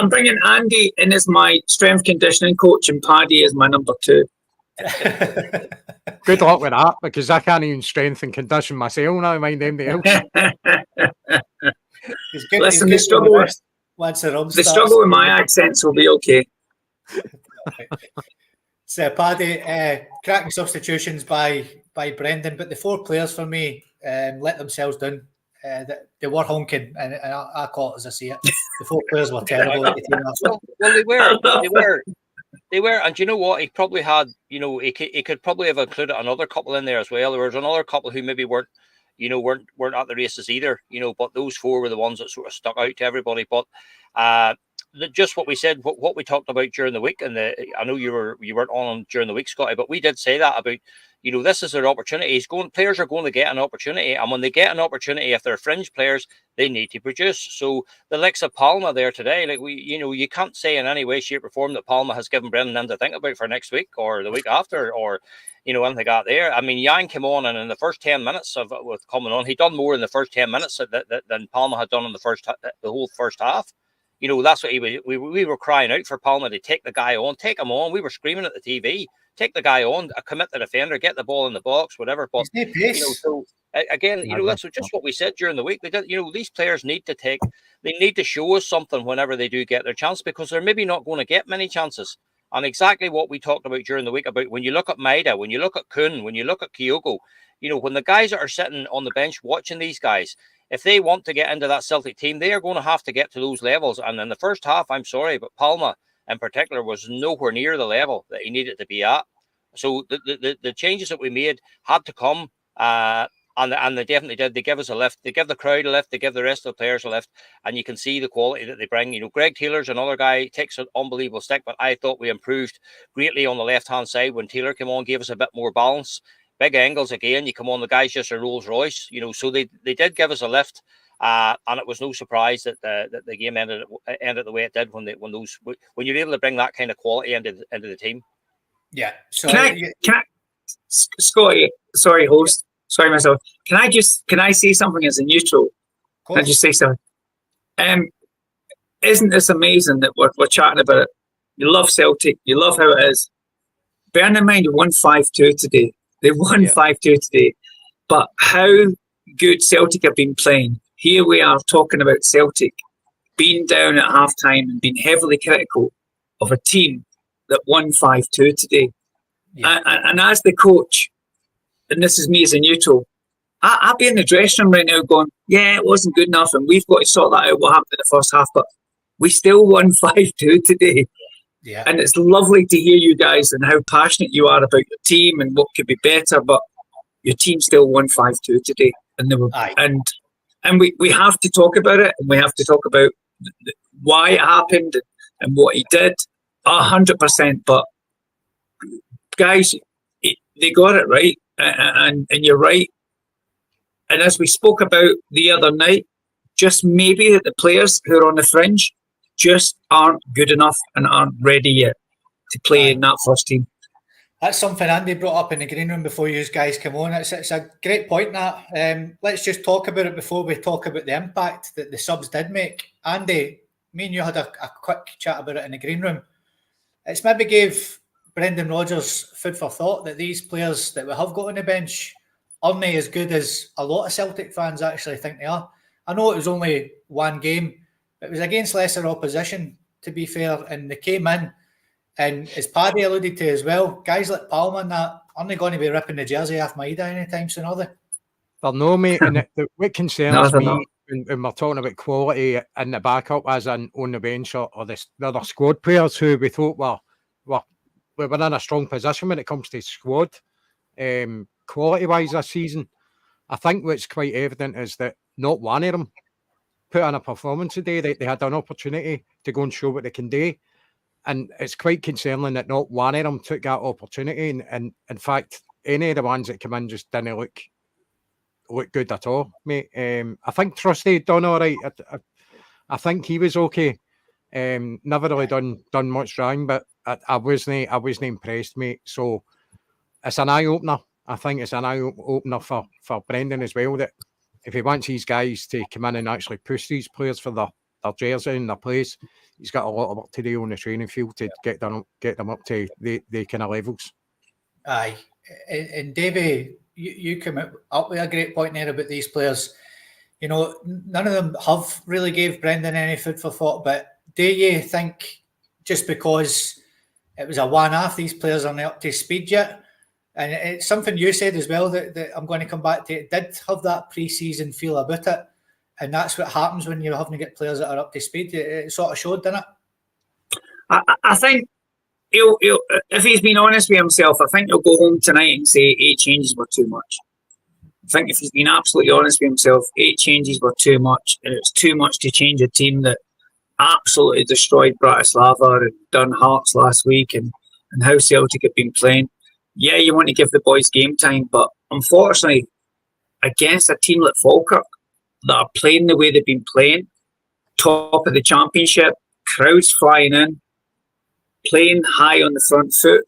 bringing Andy in as my strength conditioning coach and Paddy as my number 2. Good luck with that, because I can't even strengthen condition myself now. Mind anybody else. Listen, the struggle with my accents will be okay. So, Paddy, cracking substitutions by Brendan, but the 4 players for me let themselves down. They were honking, and I call it as I see it. The 4 players were terrible. Well, they were, and you know what? He probably had, he could probably have included another couple in there as well. There was another couple who maybe weren't at the races either. But those 4 were the ones that sort of stuck out to everybody. But just what we said, what we talked about during the week, and I know you weren't on during the week, Scotty, but we did say that about, this is their opportunity. Players are going to get an opportunity, and when they get an opportunity, if they're fringe players, they need to produce. So the likes of Palma there today, like you can't say in any way, shape, or form that Palma has given Brendan them to think about for next week or the week after, or anything like that there. I mean, Jan came on, and in the first 10 minutes with coming on, he done more in the first 10 minutes than Palma had done in the whole first half. That's what we were crying out for Palma to take the guy on, take him on. We were screaming at the TV, take the guy on, commit the defender, get the ball in the box, whatever. But so again, that's just what we said during the week. They did, these players need to show us something whenever they do get their chance, because they're maybe not going to get many chances. And exactly what we talked about during the week about when you look at Maida, when you look at Kuhn, when you look at Kyogo, when the guys that are sitting on the bench watching these guys, if they want to get into that Celtic team, they are going to have to get to those levels. And in the first half, I'm sorry, but Palma in particular was nowhere near the level that he needed to be at. So the changes that we made had to come, and they definitely did. They give us a lift. They give the crowd a lift. They give the rest of the players a lift. And you can see the quality that they bring. Greg Taylor's another guy, takes an unbelievable stick, but I thought we improved greatly on the left-hand side when Taylor came on, gave us a bit more balance. Big angles again. You come on, the guy's just a Rolls Royce, so they did give us a lift, and it was no surprise that the game ended the way it did when you're able to bring that kind of quality into the team. Yeah. So can I, Scotty? Sorry, host. Sorry, myself. Can I say something as a neutral? Can I just say something? Isn't this amazing that we're chatting about it? You love Celtic. You love how it is. Bear in mind, we won 5-2 today. They won 5-2 today. But how good Celtic have been playing. Here we are talking about Celtic being down at halftime and being heavily critical of a team that won 5-2 today. Yeah. And as the coach, and this is me as a neutral, I'll be in the dressing room right now going, yeah, it wasn't good enough, and we've got to sort that out what happened in the first half, but we still won 5-2 today. Yeah. And it's lovely to hear you guys and how passionate you are about your team and what could be better, but your team still won 5-2 today. And they were, and we have to talk about it, and we have to talk about why it happened and what he did. 100%. But guys, they got it right, and you're right. And as we spoke about the other night, just maybe that the players who are on the fringe just aren't good enough and aren't ready yet to play in that first team. That's something Andy brought up in the green room before you guys come on. It's a great point, that. Let's just talk about it before we talk about the impact that the subs did make. Andy, me and you had a quick chat about it in the green room. It's maybe gave Brendan Rodgers food for thought that these players that we have got on the bench aren't as good as a lot of Celtic fans actually think they are. I know it was only one game, but it was against lesser opposition, to be fair, and they came in, and as Paddy alluded to as well, guys like Palma and that aren't going to be ripping the jersey off Maida anytime soon, are they? They're no, mate, and what concerns me when we're talking about quality in the backup, as in on the bench, or the other squad players who we thought were in a strong position when it comes to squad quality-wise this season. I think what's quite evident is that not one of them put in a performance today. They had an opportunity to go and show what they can do, and it's quite concerning that not one of them took that opportunity. And in fact, any of the ones that come in just didn't look good at all, mate. I think Trusty done all right. I think he was okay. Never really done much wrong, but I wasn't impressed, mate. So it's an eye opener. I think it's an eye opener for Brendan as well, that if he wants these guys to come in and actually push these players for their jersey and their place, he's got a lot of work to do on the training field to get them up to the kind of levels. Aye, and Davey, you come up with a great point there about these players. None of them have really gave Brendan any food for thought, but do you think just because it was a one-off, these players aren't up to speed yet? And it's something you said as well that I'm going to come back to. It did have that pre-season feel about it, and that's what happens when you're having to get players that are up to speed. It sort of showed, didn't it? I think he'll, if he's been honest with himself, I think he'll go home tonight and say 8 changes were too much. I think if he's been absolutely honest with himself, 8 changes were too much, and it's too much to change a team that absolutely destroyed Bratislava and done Hearts last week, and how Celtic have been playing. Yeah, you want to give the boys game time, but unfortunately, against a team like Falkirk that are playing the way they've been playing, top of the championship, crowds flying in, playing high on the front foot.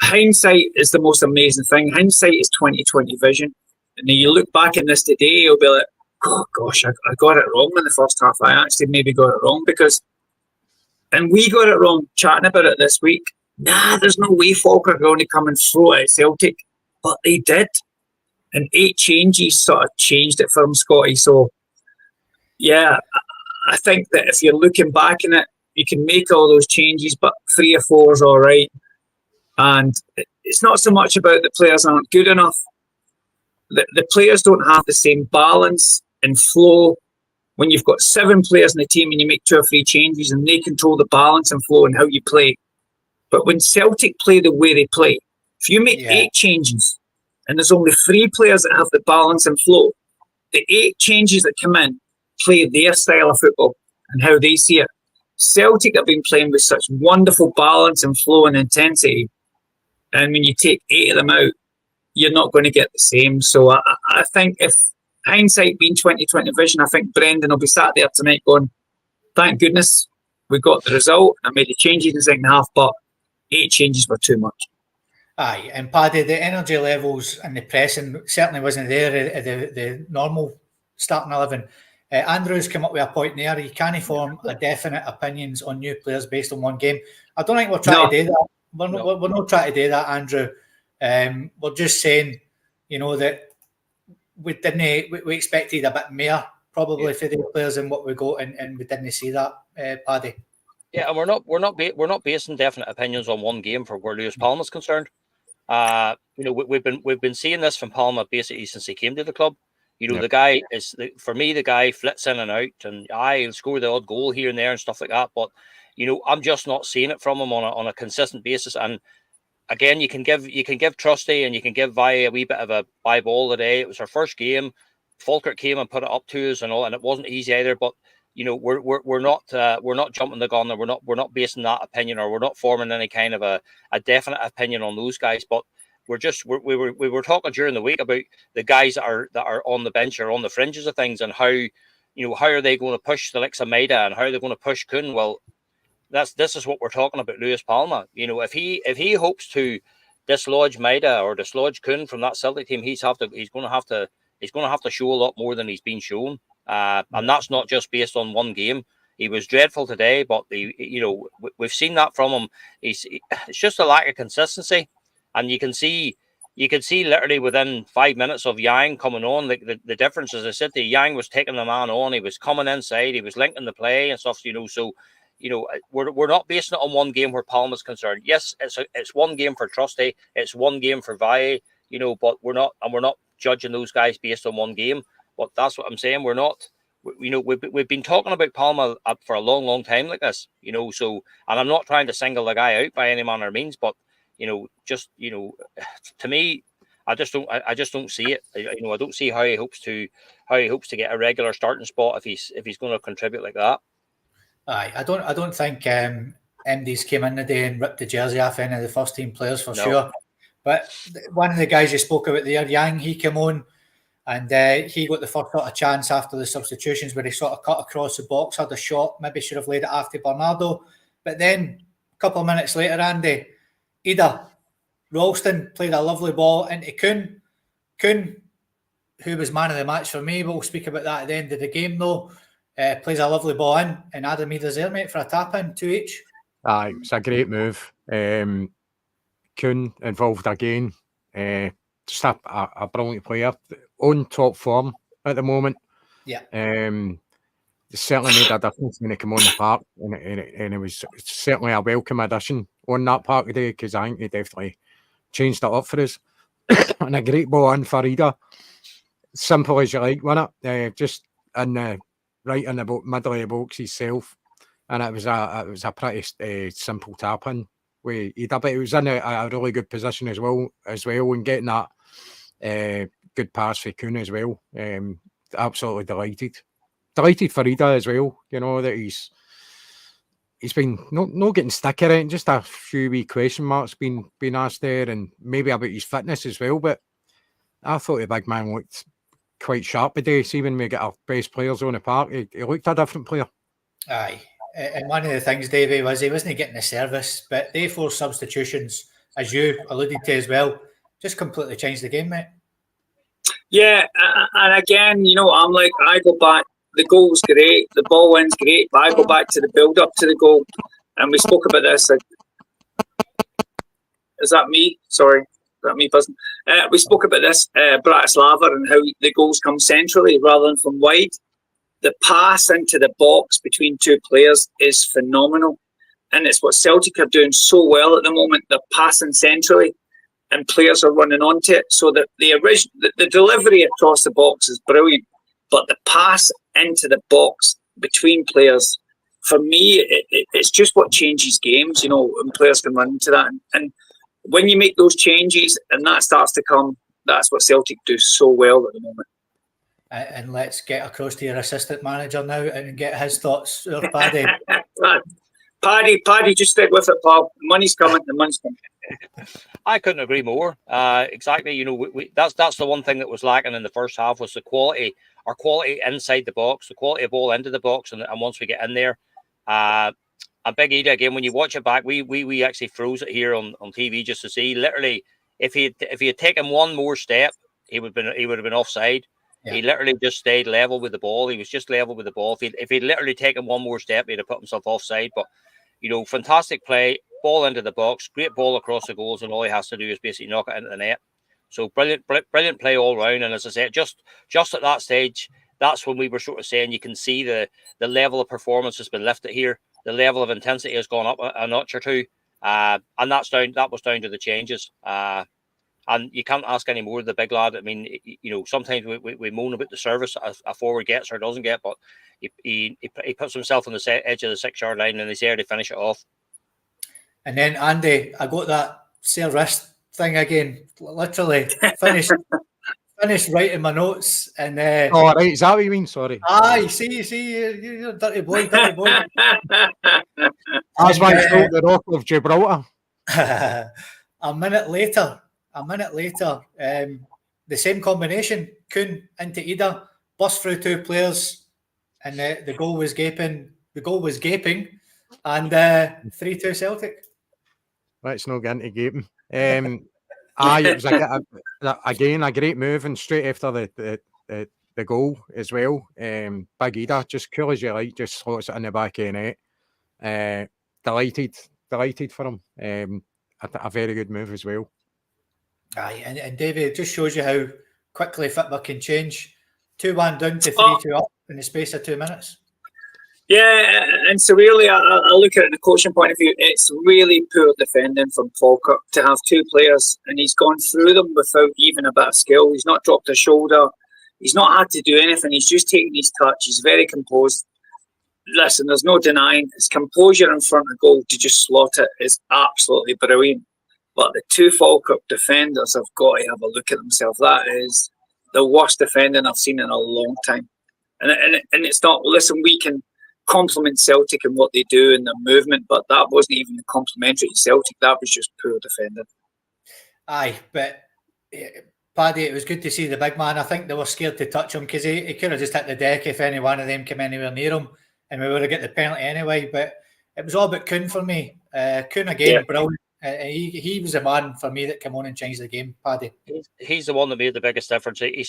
Hindsight is the most amazing thing. Hindsight is 20/20 vision. And then you look back at this today, you'll be like, oh gosh, I got it wrong in the first half. I actually maybe got it wrong because, and we got it wrong chatting about it this week. Nah, there's no way Falkirk are going to come and throw it at Celtic. But they did. And 8 changes sort of changed it for them, Scotty. So, yeah, I think that if you're looking back in it, you can make all those changes, but 3 or 4 is all right. And it's not so much about the players aren't good enough. The players don't have the same balance and flow. When you've got 7 players in the team and you make 2 or 3 changes and they control the balance and flow and how you play. But when Celtic play the way they play, if you make 8 changes and there's only 3 players that have the balance and flow, the 8 changes that come in play their style of football and how they see it. Celtic have been playing with such wonderful balance and flow and intensity. And when you take 8 of them out, you're not going to get the same. So I think if hindsight being 20/20 vision, I think Brendan will be sat there tonight going, thank goodness we got the result. I made the changes in the second half, but 8 changes were too much. Aye, and Paddy, the energy levels and the pressing certainly wasn't there at the normal starting 11. Andrew's come up with a point there. You can't form a definite opinions on new players based on one game. I don't think we're trying to do that. We're not trying to do that, Andrew. We're just saying, that we expected a bit more probably for the players than what we got, and we didn't see that, Paddy. Yeah, and we're not basing definite opinions on one game for where Lewis Palma's concerned. We've been seeing this from Palma basically since he came to the club. The guy is, for me, the guy flits in and out, and he'll score the odd goal here and there and stuff like that. But I'm just not seeing it from him on a consistent basis. And again, you can give Trusty and you can give Vi a wee bit of a bye ball today. It was our first game. Falkirk came and put it up to us and all, and it wasn't easy either. But we're not jumping the gun, and we're not basing that opinion, or we're not forming any kind of a definite opinion on those guys. But we were talking during the week about the guys that are on the bench or on the fringes of things, and how are they going to push the likes of Maida and how are they going to push Kuhn? Well, this is what we're talking about, Lewis Palma. If he hopes to dislodge Maida or dislodge Kuhn from that Celtic team, he's going to have to show a lot more than he's been shown. And that's not just based on one game. He was dreadful today, but we've seen that from him. It's just a lack of consistency, and you can see literally within 5 minutes of Yang coming on, the difference. As I said, Yang was taking the man on. He was coming inside. He was linking the play and stuff. So we're not basing it on one game where Palma's concerned. Yes, it's one game for Trusty. It's one game for Valle. But we're not judging those guys based on one game. But that's what I'm saying. We're not. We've been talking about Palma for a long, long time like this. So, and I'm not trying to single the guy out by any manner of means, but to me, I just don't see it. I don't see how he hopes to get a regular starting spot if he's going to contribute like that. Aye, I don't think MD's came in today and ripped the jersey off any of the first team players for sure. But one of the guys you spoke about there, Yang, he came on and he got the first sort of chance after the substitutions where he sort of cut across the box, had a shot, maybe should have laid it after Bernardo. But then a couple of minutes later, Andy, Ida Ralston played a lovely ball into Kuhn. Kuhn, who was man of the match for me, we'll speak about that at the end of the game though, plays a lovely ball in, and Adam Ida's there, mate, for a tap-in, 2 each. Aye, it's a great move. Kuhn involved again. Just a brilliant player. On top form at the moment. Yeah. Certainly made a difference when he came on the park, and it was certainly a welcome addition on that park today, because I think he definitely changed it up for us. And a great ball in for Ida. Simple as you like, wasn't it? Just in the right in the middle of the box himself, and it was a pretty simple tap in with Ida, but it was in a really good position as well, and getting that good pass for Kuhn as well. Absolutely delighted delighted for Ida as well. You know that he's been not getting stick around, just a few wee question marks being asked there, and maybe about his fitness as well. But I thought the big man looked quite sharp today. See, when we get our best players on the park, he looked a different player. Aye. And one of the things, Davey, was he wasn't getting the service, but they 4 substitutions, as you alluded to as well, just completely changed the game, mate. Yeah, and again, you know, I'm like, I go back, the goal's great, the ball wins great, but I go back to the build-up to the goal, and we spoke about this. Is that me? Sorry, is that me buzzing? We spoke about this, Bratislava, and how the goals come centrally rather than from wide. The pass into the box between 2 players is phenomenal, and it's what Celtic are doing so well at the moment. They're passing centrally, and players are running onto it. So that the delivery across the box is brilliant, but the pass into the box between players, for me, it's just what changes games. You know, when players can run into that, and when you make those changes and that starts to come, that's what Celtic do so well at the moment. And let's get across to your assistant manager now and get his thoughts. Paddy. Paddy, just stick with it, pal. The money's coming. I couldn't agree more. Exactly. You know, that's the one thing that was lacking in the first half was the quality, our quality inside the box, the quality of ball into the box, and once we get in there, a Big Ida again. When you watch it back, we actually froze it here on TV just to see. Literally, if he had taken one more step, he would have been offside. Yeah. He literally just stayed level with the ball. He was just level with the ball. If he'd literally taken one more step, he'd have put himself offside. But, you know, fantastic play, ball into the box, great ball across the goals, and all he has to do is basically knock it into the net. So brilliant play all round. And as I said, just at that stage, that's when we were sort of saying you can see the level of performance has been lifted here. The level of intensity has gone up a notch or two. And that was down to the changes. And you can't ask any more of the big lad. I mean, you know, sometimes we moan about the service a forward gets or doesn't get, but he puts himself on the edge of the 6-yard line and he's there to finish it off. And then, Andy, I got that sale wrist thing again. Literally finished right in my notes. And oh, right, is that what you mean? Sorry. Aye, see, you're a dirty boy. That's why it's called the Rock of Gibraltar. A minute later, the same combination, Kuhn into Ida, bust through 2 players, and the goal was gaping. The goal was gaping, and 3-2 Celtic. Let's not get into gaping. It was again a great move, and straight after the goal as well. Big Ida, just cool as you like, just slots it in the back of the net. Delighted for him. A very good move as well. Aye, and David, it just shows you how quickly football can change. 2-1 down to 3-2 up in the space of 2 minutes. Yeah, and so really, I look at it in the coaching point of view. It's really poor defending from Falkirk to have 2 players, and he's gone through them without even a bit of skill. He's not dropped a shoulder. He's not had to do anything. He's just taken his touch. He's very composed. Listen, there's no denying his composure in front of goal to just slot it is absolutely brilliant. But the 2 Falkirk defenders have got to have a look at themselves. That is the worst defending I've seen in a long time. And it's not, listen, we can compliment Celtic and what they do and their movement, but that wasn't even complimentary to Celtic. That was just poor defending. Aye, but Paddy, it was good to see the big man. I think they were scared to touch him because he could have just hit the deck if any one of them came anywhere near him, and we would have got the penalty anyway. But it was all about Kuhn for me. Kuhn again, brilliant. He was the man for me that came on and changed the game, Paddy. He's the one that made the biggest difference. He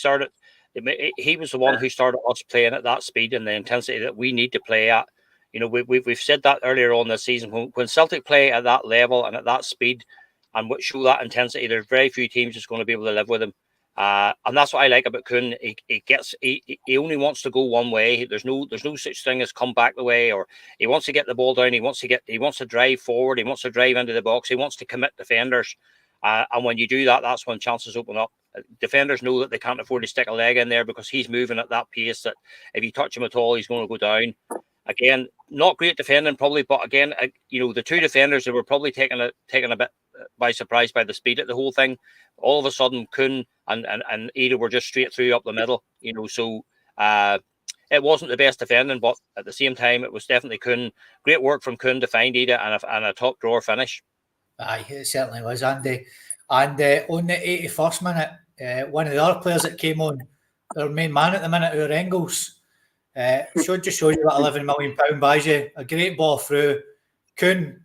was the one who started us playing at that speed and the intensity that we need to play at. You know, we've said that earlier on this season. When Celtic play at that level and at that speed and show that intensity, there's very few teams that's going to be able to live with him. And that's what I like about Kuhn. He only wants to go one way. There's no such thing as come back the way, or he wants to get the ball down. He wants to drive forward. He wants to drive into the box. He wants to commit defenders. And when you do that, that's when chances open up. Defenders know that they can't afford to stick a leg in there because he's moving at that pace that if you touch him at all, he's going to go down. Again, not great defending probably, but again, you know, the 2 defenders that were probably taken a bit by surprise by the speed of the whole thing. All of a sudden, Kuhn and Ida were just straight through up the middle, you know. So it wasn't the best defending, but at the same time, it was definitely Kuhn. Great work from Kuhn to find Ida and a top drawer finish. Aye, it certainly was, Andy. And on the 81st minute, one of the other players that came on, our main man at the minute, our Engels, should just show you what £11 million buys you. A great ball through. Kuhn,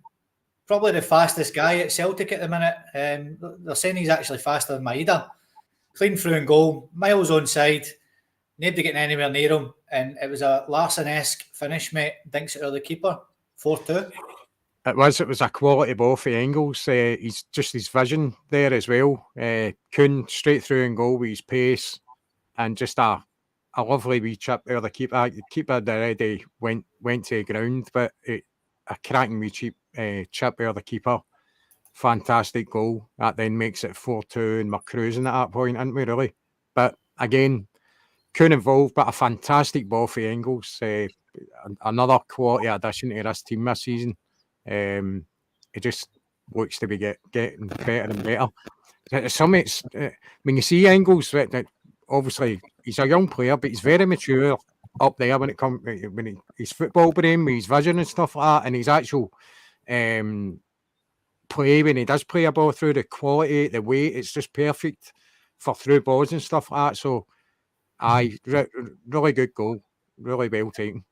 probably the fastest guy at Celtic at the minute. They're saying he's actually faster than Maeda. Clean through and goal, miles onside, nobody getting anywhere near him, and it was a Larson-esque finish, mate. Dinks it out of the keeper, 4-2. It was a quality ball for Engels. He's just his vision there as well. Kuhn straight through and goal with his pace, and just a lovely wee chip there. The keeper already went to the ground, but a cracking wee chip there. The keeper, fantastic goal. That then makes it 4-2, and we're cruising at that point, aren't we? Really, but again, Kuhn involved, but a fantastic ball for Engels. Another quality addition to this team this season. It just looks to be getting better and better. When you see Engels, obviously he's a young player, but he's very mature up there when it comes his football brain, with his vision and stuff like that, and his actual play when he does play a ball through, the quality, the weight, it's just perfect for through balls and stuff like that. So, really good goal, really well taken.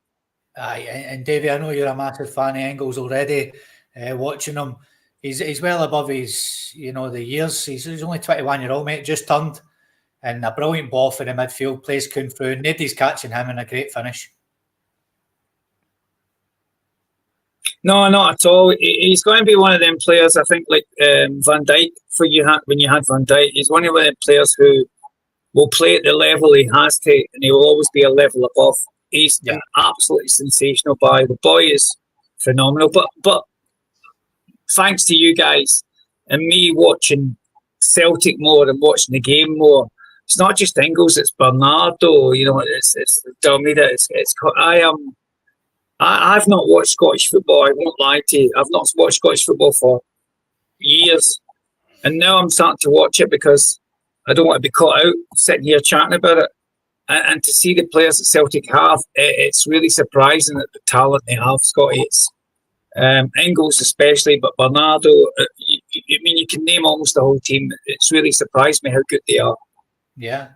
Aye, and Davey, I know you're a massive fan of Engels already. Watching him, he's well above his, the years. He's only 21-year-old, mate, just turned, and a brilliant ball for the midfield. Plays Kuhn through. Nobody's catching him, and a great finish. No, not at all. He's going to be one of them players, I think, like Van Dijk. When you had Van Dijk, he's one of them players who will play at the level he has to, and he will always be a level above. He's an absolutely sensational boy. The boy is phenomenal. But thanks to you guys and me watching Celtic more and watching the game more, it's not just Engels, it's Bernardo. It's Dalmeida. I've not watched Scottish football. I won't lie to you. I've not watched Scottish football for years, and now I'm starting to watch it because I don't want to be caught out sitting here chatting about it. And to see the players that Celtic have, it's really surprising at the talent they have, Scotty. It's Engels especially, but Bernardo. You can name almost the whole team. It's really surprised me how good they are. Yeah,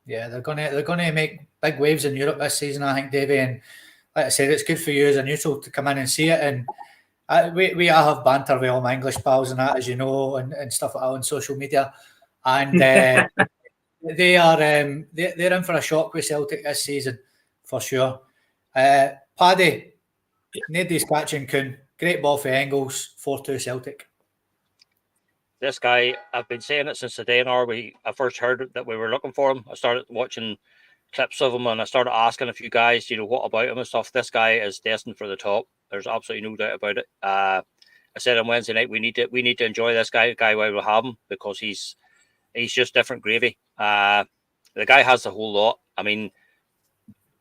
they're gonna make big waves in Europe this season, I think, Davey. And like I said, it's good for you as a neutral to come in and see it. And we all have banter with all my English pals and that, as you know, and stuff like that on social media. And they're in for a shock with Celtic this season, for sure. Paddy, nobody's catching Kuhn. Great ball for Engels, 4-2 Celtic. This guy, I've been saying it since the day I first heard that we were looking for him. I started watching clips of him and I started asking a few guys, what about him and stuff. This guy is destined for the top. There's absolutely no doubt about it. I said on Wednesday night we need to enjoy this guy while we have him, because he's just different gravy. The guy has the whole lot. I mean,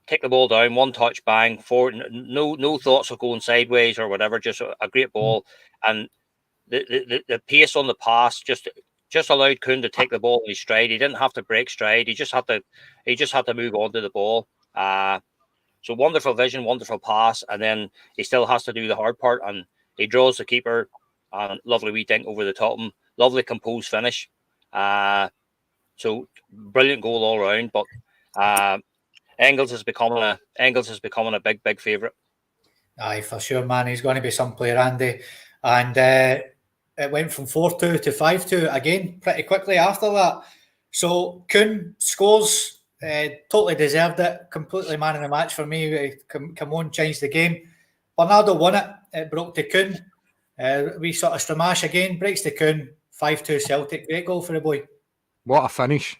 take the ball down, one touch, bang, forward. No thoughts of going sideways or whatever. Just a great ball, and the pace on the pass just allowed Kuhn to take the ball in his stride. He didn't have to break stride. He just had to move on to the ball. So wonderful vision, wonderful pass, and then he still has to do the hard part, and he draws the keeper. And lovely wee dink over the top of him. Lovely composed finish. So brilliant goal all around. But Engels is becoming a big favourite. Aye, for sure, man. He's going to be some player, Andy. And it went from 4-2 to 5-2 again pretty quickly after that. So Kuhn scores, totally deserved it. Completely man of the match for me. Come on, changed the game. Bernardo won it. It broke to Kuhn. We sort of Stramash again, breaks to Kuhn. 5-2 Celtic. Great goal for the boy. What a finish.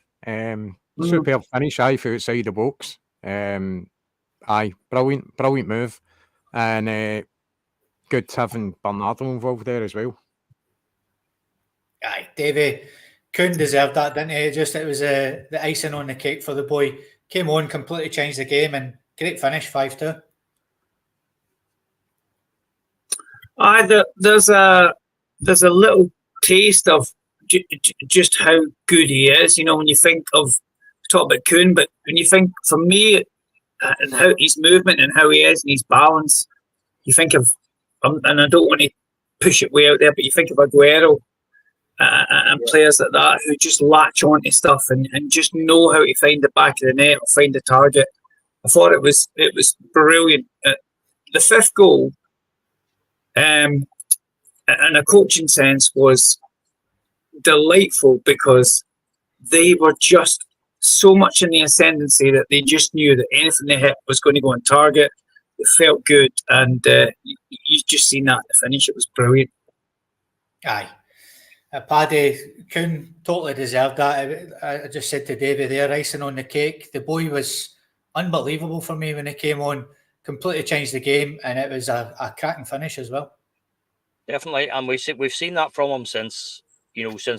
Superb finish, for outside the box. Brilliant move. And good having Bernardo involved there as well. Aye, Davey, Kuhn deserved that, didn't he? It was the icing on the cake for the boy. Came on, completely changed the game, and great finish, 5-2. There's a little taste of just how good he is. When you think of talk about Kuhn, but when you think, for me, and how his movement and how he is and his balance. You think of, and I don't want to push it way out there, but you think of Aguero and players like that who just latch onto stuff and just know how to find the back of the net or find the target. I thought it was brilliant. The fifth goal, in a coaching sense, was delightful because they were just so much in the ascendancy that they just knew that anything they hit was going to go on target. It felt good, and you just seen that at the finish. It was brilliant. Aye. Paddy Kuhn totally deserved that. I just said to Davey there, icing on the cake. The boy was unbelievable for me when he came on. Completely changed the game, and it was a cracking finish as well. Definitely, and we've seen that from him since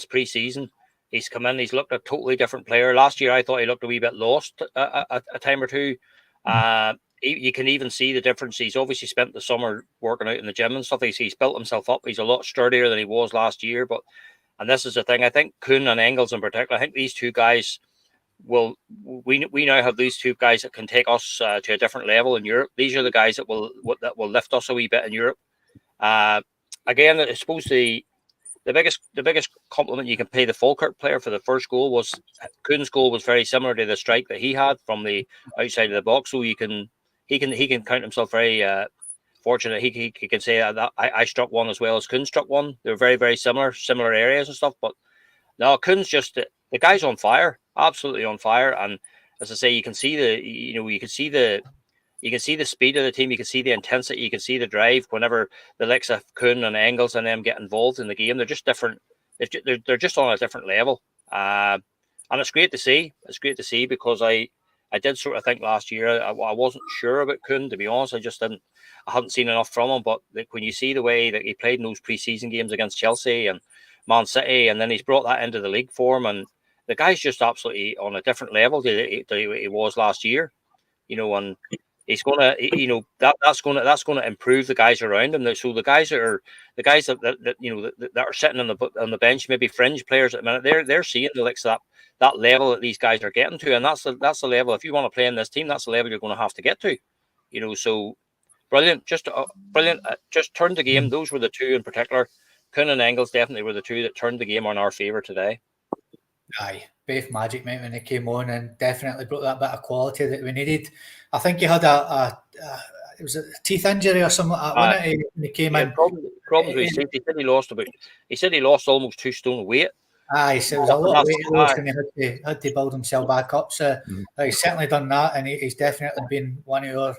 pre-season. He's come in. He's looked a totally different player. Last year, I thought he looked a wee bit lost a time or two. You can even see the difference. He's obviously spent the summer working out in the gym and stuff. He's built himself up. He's a lot sturdier than he was last year. And this is the thing. I think Kuhn and Engels in particular. I think these two guys we now have these two guys that can take us to a different level in Europe. These are the guys that will lift us a wee bit in Europe. Again, I suppose the biggest compliment you can pay the Falkirk player for the first goal was Kuhn's goal was very similar to the strike that he had from the outside of the box. So he can count himself very fortunate. He can say that I struck one as well as Kuhn struck one. They're very, very similar areas and stuff. But no, Kuhn's just the guy's on fire, absolutely on fire. And as I say, you can see the speed of the team. You can see the intensity. You can see the drive. Whenever the likes of Kuhn and Engels and them get involved in the game, they're just different. They're just on a different level, and it's great to see. It's great to see because I did sort of think last year I wasn't sure about Kuhn, to be honest. I hadn't seen enough from him. But when you see the way that he played in those pre-season games against Chelsea and Man City, and then he's brought that into the league form, and the guy's just absolutely on a different level than he was last year. And he's gonna, that's gonna improve the guys around him. So the guys that are sitting on the bench, maybe fringe players at the minute, they're seeing the likes of that level that these guys are getting to, and that's the level. If you want to play in this team, that's the level you're going to have to get to. So brilliant, just brilliant. Just turned the game. Those were the two in particular. Kuhn and Engels definitely were the two that turned the game on our favour today. Aye, both magic, mate, when they came on, and definitely brought that bit of quality that we needed. I think he had it was a teeth injury or something like that, wasn't it, when he came in? Problems with his teeth. He said he lost almost 2 stone of weight. Aye, so it was a lot of weight he lost, and he had to build himself back up. So he's certainly done that, and he's definitely been one of our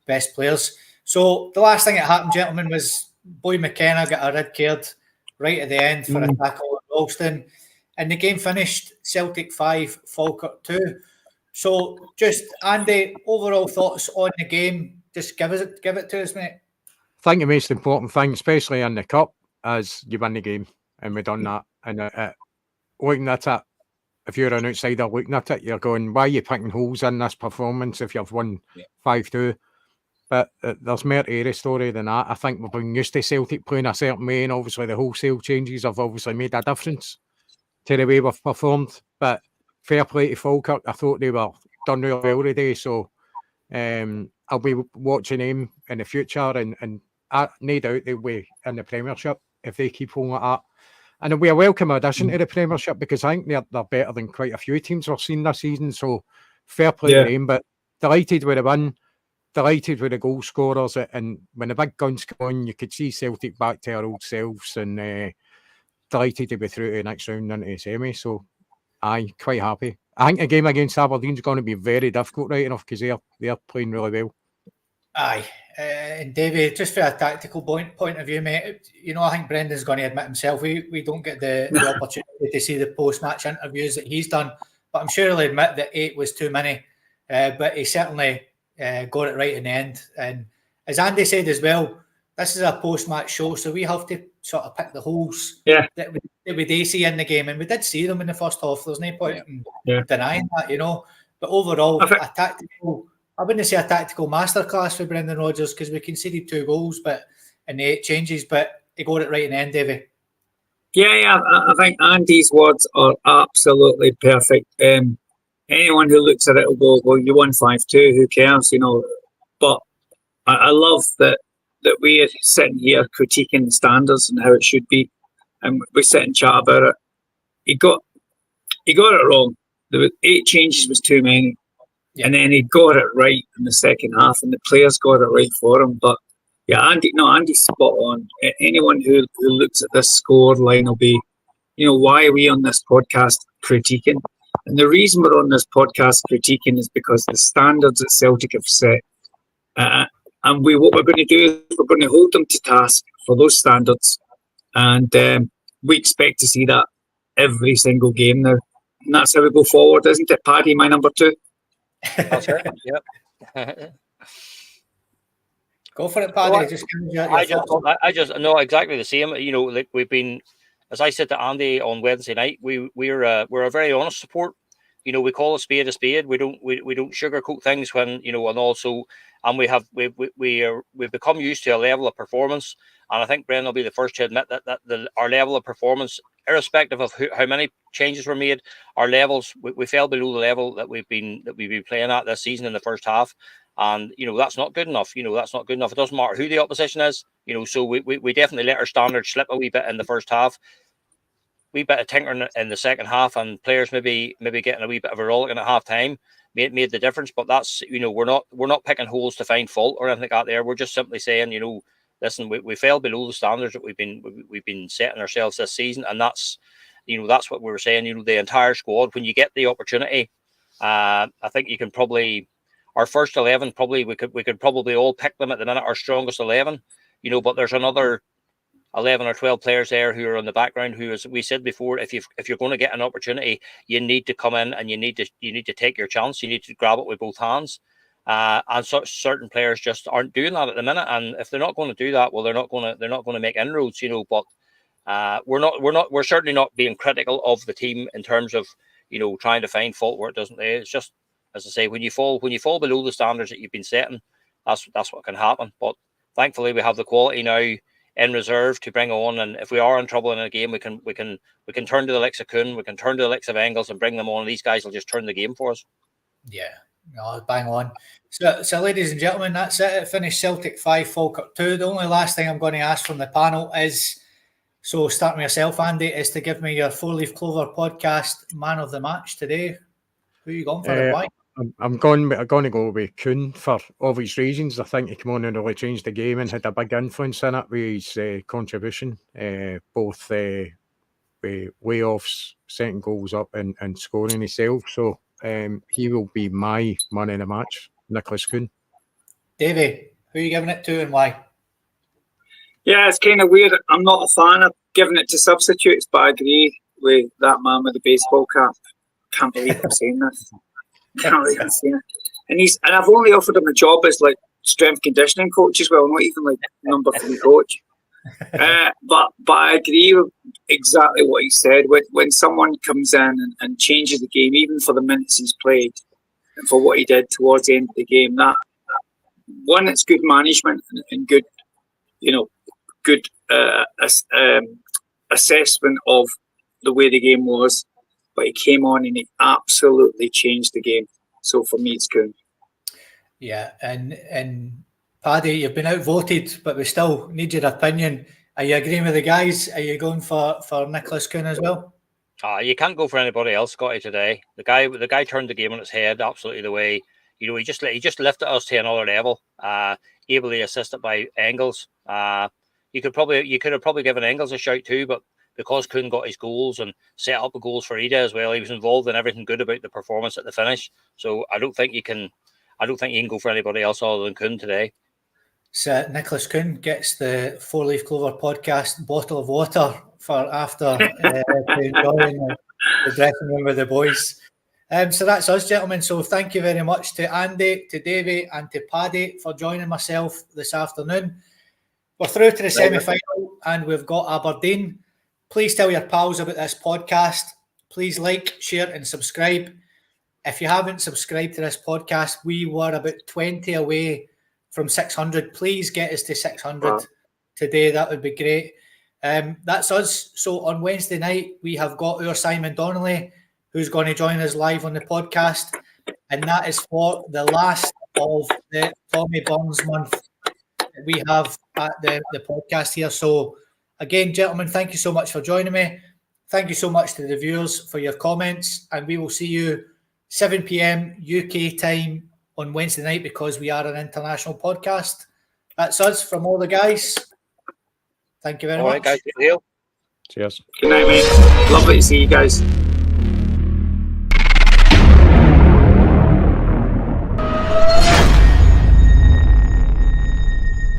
best players. So the last thing that happened, gentlemen, was Boy McKenna got a red card right at the end for a tackle at Ralston. And the game finished Celtic 5, Falkirk 2. So just, Andy, overall thoughts on the game. Just give it to us, mate. I think the most important thing, especially in the Cup, is you win the game. And we've done that. And looking at it, if you're an outsider looking at it, you're going, why are you picking holes in this performance if you've won 5-2? But there's more to the story than that. I think we've been used to Celtic playing a certain way, and obviously the wholesale changes have obviously made a difference to the way we've performed. But fair play to Falkirk. I thought they were done really well today. So I'll be watching them in the future, and no doubt they'll be in the Premiership if they keep holding it up. And it'll be a welcome addition to the Premiership because I think they're better than quite a few teams we've seen this season. So fair play to them. But delighted with the win. Delighted with the goal scorers, and when the big guns come on, you could see Celtic back to our old selves, and delighted to be through to the next round into the semi. So, quite happy. I think the game against Aberdeen's going to be very difficult, right enough, because they're playing really well. Aye, and Davey, just for a tactical point of view, mate, I think Brendan's going to admit himself we don't get the opportunity to see the post-match interviews that he's done, but I'm sure he'll admit that 8 was too many, but he certainly got it right in the end. And as Andy said as well, this is a post-match show, so we have to sort of pick the holes that we do see in the game, and we did see them in the first half. There's no point in denying that, But overall, I wouldn't say a tactical masterclass for Brendan Rodgers because we conceded 2 goals, but in the 8 changes, but he got it right in the end, Davey. Yeah, I think Andy's words are absolutely perfect. anyone who looks at it will go, well, you won 5-2, who cares, But I love that we're sitting here critiquing the standards and how it should be, and we sit and chat about it. He got it wrong. There were 8 changes was too many, and then he got it right in the second half, and the players got it right for him. But yeah, Andy's spot on. Anyone who looks at this score line will be, why are we on this podcast critiquing? And the reason we're on this podcast critiquing is because the standards that Celtic have set, and what we're going to do is we're going to hold them to task for those standards, and we expect to see that every single game now. And that's how we go forward, isn't it, Paddy, my number 2? That's it. Yep. Go for it, Paddy. Well, I just know exactly the same. Like we've been, as I said to Andy on Wednesday night, we're a very honest support. We call a spade a spade. We don't sugarcoat things when and also, and we've become used to a level of performance. And I think Brendan will be the first to admit that our level of performance, irrespective of how many changes were made, our levels we fell below the level that we've been playing at this season in the first half. And that's not good enough. That's not good enough. It doesn't matter who the opposition is. So we definitely let our standards slip a wee bit in the first half. We bit of tinkering in the second half, and players maybe getting a wee bit of a rollicking at half time made the difference. But that's we're not picking holes to find fault or anything like that. There, we're just simply saying listen, we fell below the standards that we've been setting ourselves this season, and that's that's what we were saying. The entire squad, when you get the opportunity, I think you can probably. Our first 11, probably we could probably all pick them at the minute. Our strongest 11, but there's another 11 or 12 players there who are on the background. Who, as we said before, if you're going to get an opportunity, you need to come in and you need to take your chance. You need to grab it with both hands. And certain players just aren't doing that at the minute. And if they're not going to do that, well, they're not going to make inroads. But we're certainly not being critical of the team in terms of trying to find fault where it doesn't. It's just, as I say, when you fall below the standards that you've been setting, that's what can happen. But thankfully, we have the quality now in reserve to bring on, and if we are in trouble in a game, we can turn to the likes of Kuhn, we can turn to the likes of Engels and bring them on. And these guys will just turn the game for us. Yeah, no, bang on. So, ladies and gentlemen, that's it. It finished Celtic 5, Falkirk 2. The only last thing I'm going to ask from the panel is, so starting with yourself, Andy, is to give me your 4-Leaf Clover podcast man of the match today. Who are you going for and why? I'm going to go with Kuhn for obvious reasons. I think he came on and really changed the game and had a big influence in it with his contribution, both with way-offs, setting goals up and scoring himself. So he will be my man in the match, Nicholas Kuhn. Davey, who are you giving it to and why? Yeah, it's kind of weird. I'm not a fan of giving it to substitutes, but I agree with that man with the baseball cap. Can't believe I'm saying this. And I've only offered him a job as like strength conditioning coach as well, not even like number 3 coach. But I agree with exactly what he said. When someone comes in and changes the game, even for the minutes he's played, and for what he did towards the end of the game, that one, it's good management and good, good assessment of the way the game was. But he came on and he absolutely changed the game. So for me, it's good. Yeah, and Paddy, you've been outvoted, but we still need your opinion. Are you agreeing with the guys? Are you going for Nicholas Kuhn as well? You can't go for anybody else, Scotty, today. The guy turned the game on its head absolutely the way, he just lifted us to another level, ably assisted by Engels. You could have probably given Engels a shout too, but because Kuhn got his goals and set up the goals for Ida as well, he was involved in everything good about the performance at the finish. So I don't think you can go for anybody else other than Kuhn today. So Nicholas Kuhn gets the 4-Leaf Clover podcast bottle of water for after enjoying the dressing room with the boys. So that's us, gentlemen. So thank you very much to Andy, to Davey, and to Paddy for joining myself this afternoon. We're through to the semi-final and we've got Aberdeen. Please tell your pals about this podcast. Please like, share and subscribe. If you haven't subscribed to this podcast, we were about 20 away from 600. Please get us to 600 today. That would be great. That's us. So on Wednesday night, we have got our Simon Donnelly, who's going to join us live on the podcast. And that is for the last of the Tommy Burns month that we have at the podcast here. So again, gentlemen, thank you so much for joining me. Thank you so much to the viewers for your comments. And we will see you 7 p.m. UK time on Wednesday night, because we are an international podcast. That's us from all the guys. Thank you very much. All right, guys. Cheers. Good night, mate. Lovely to see you guys.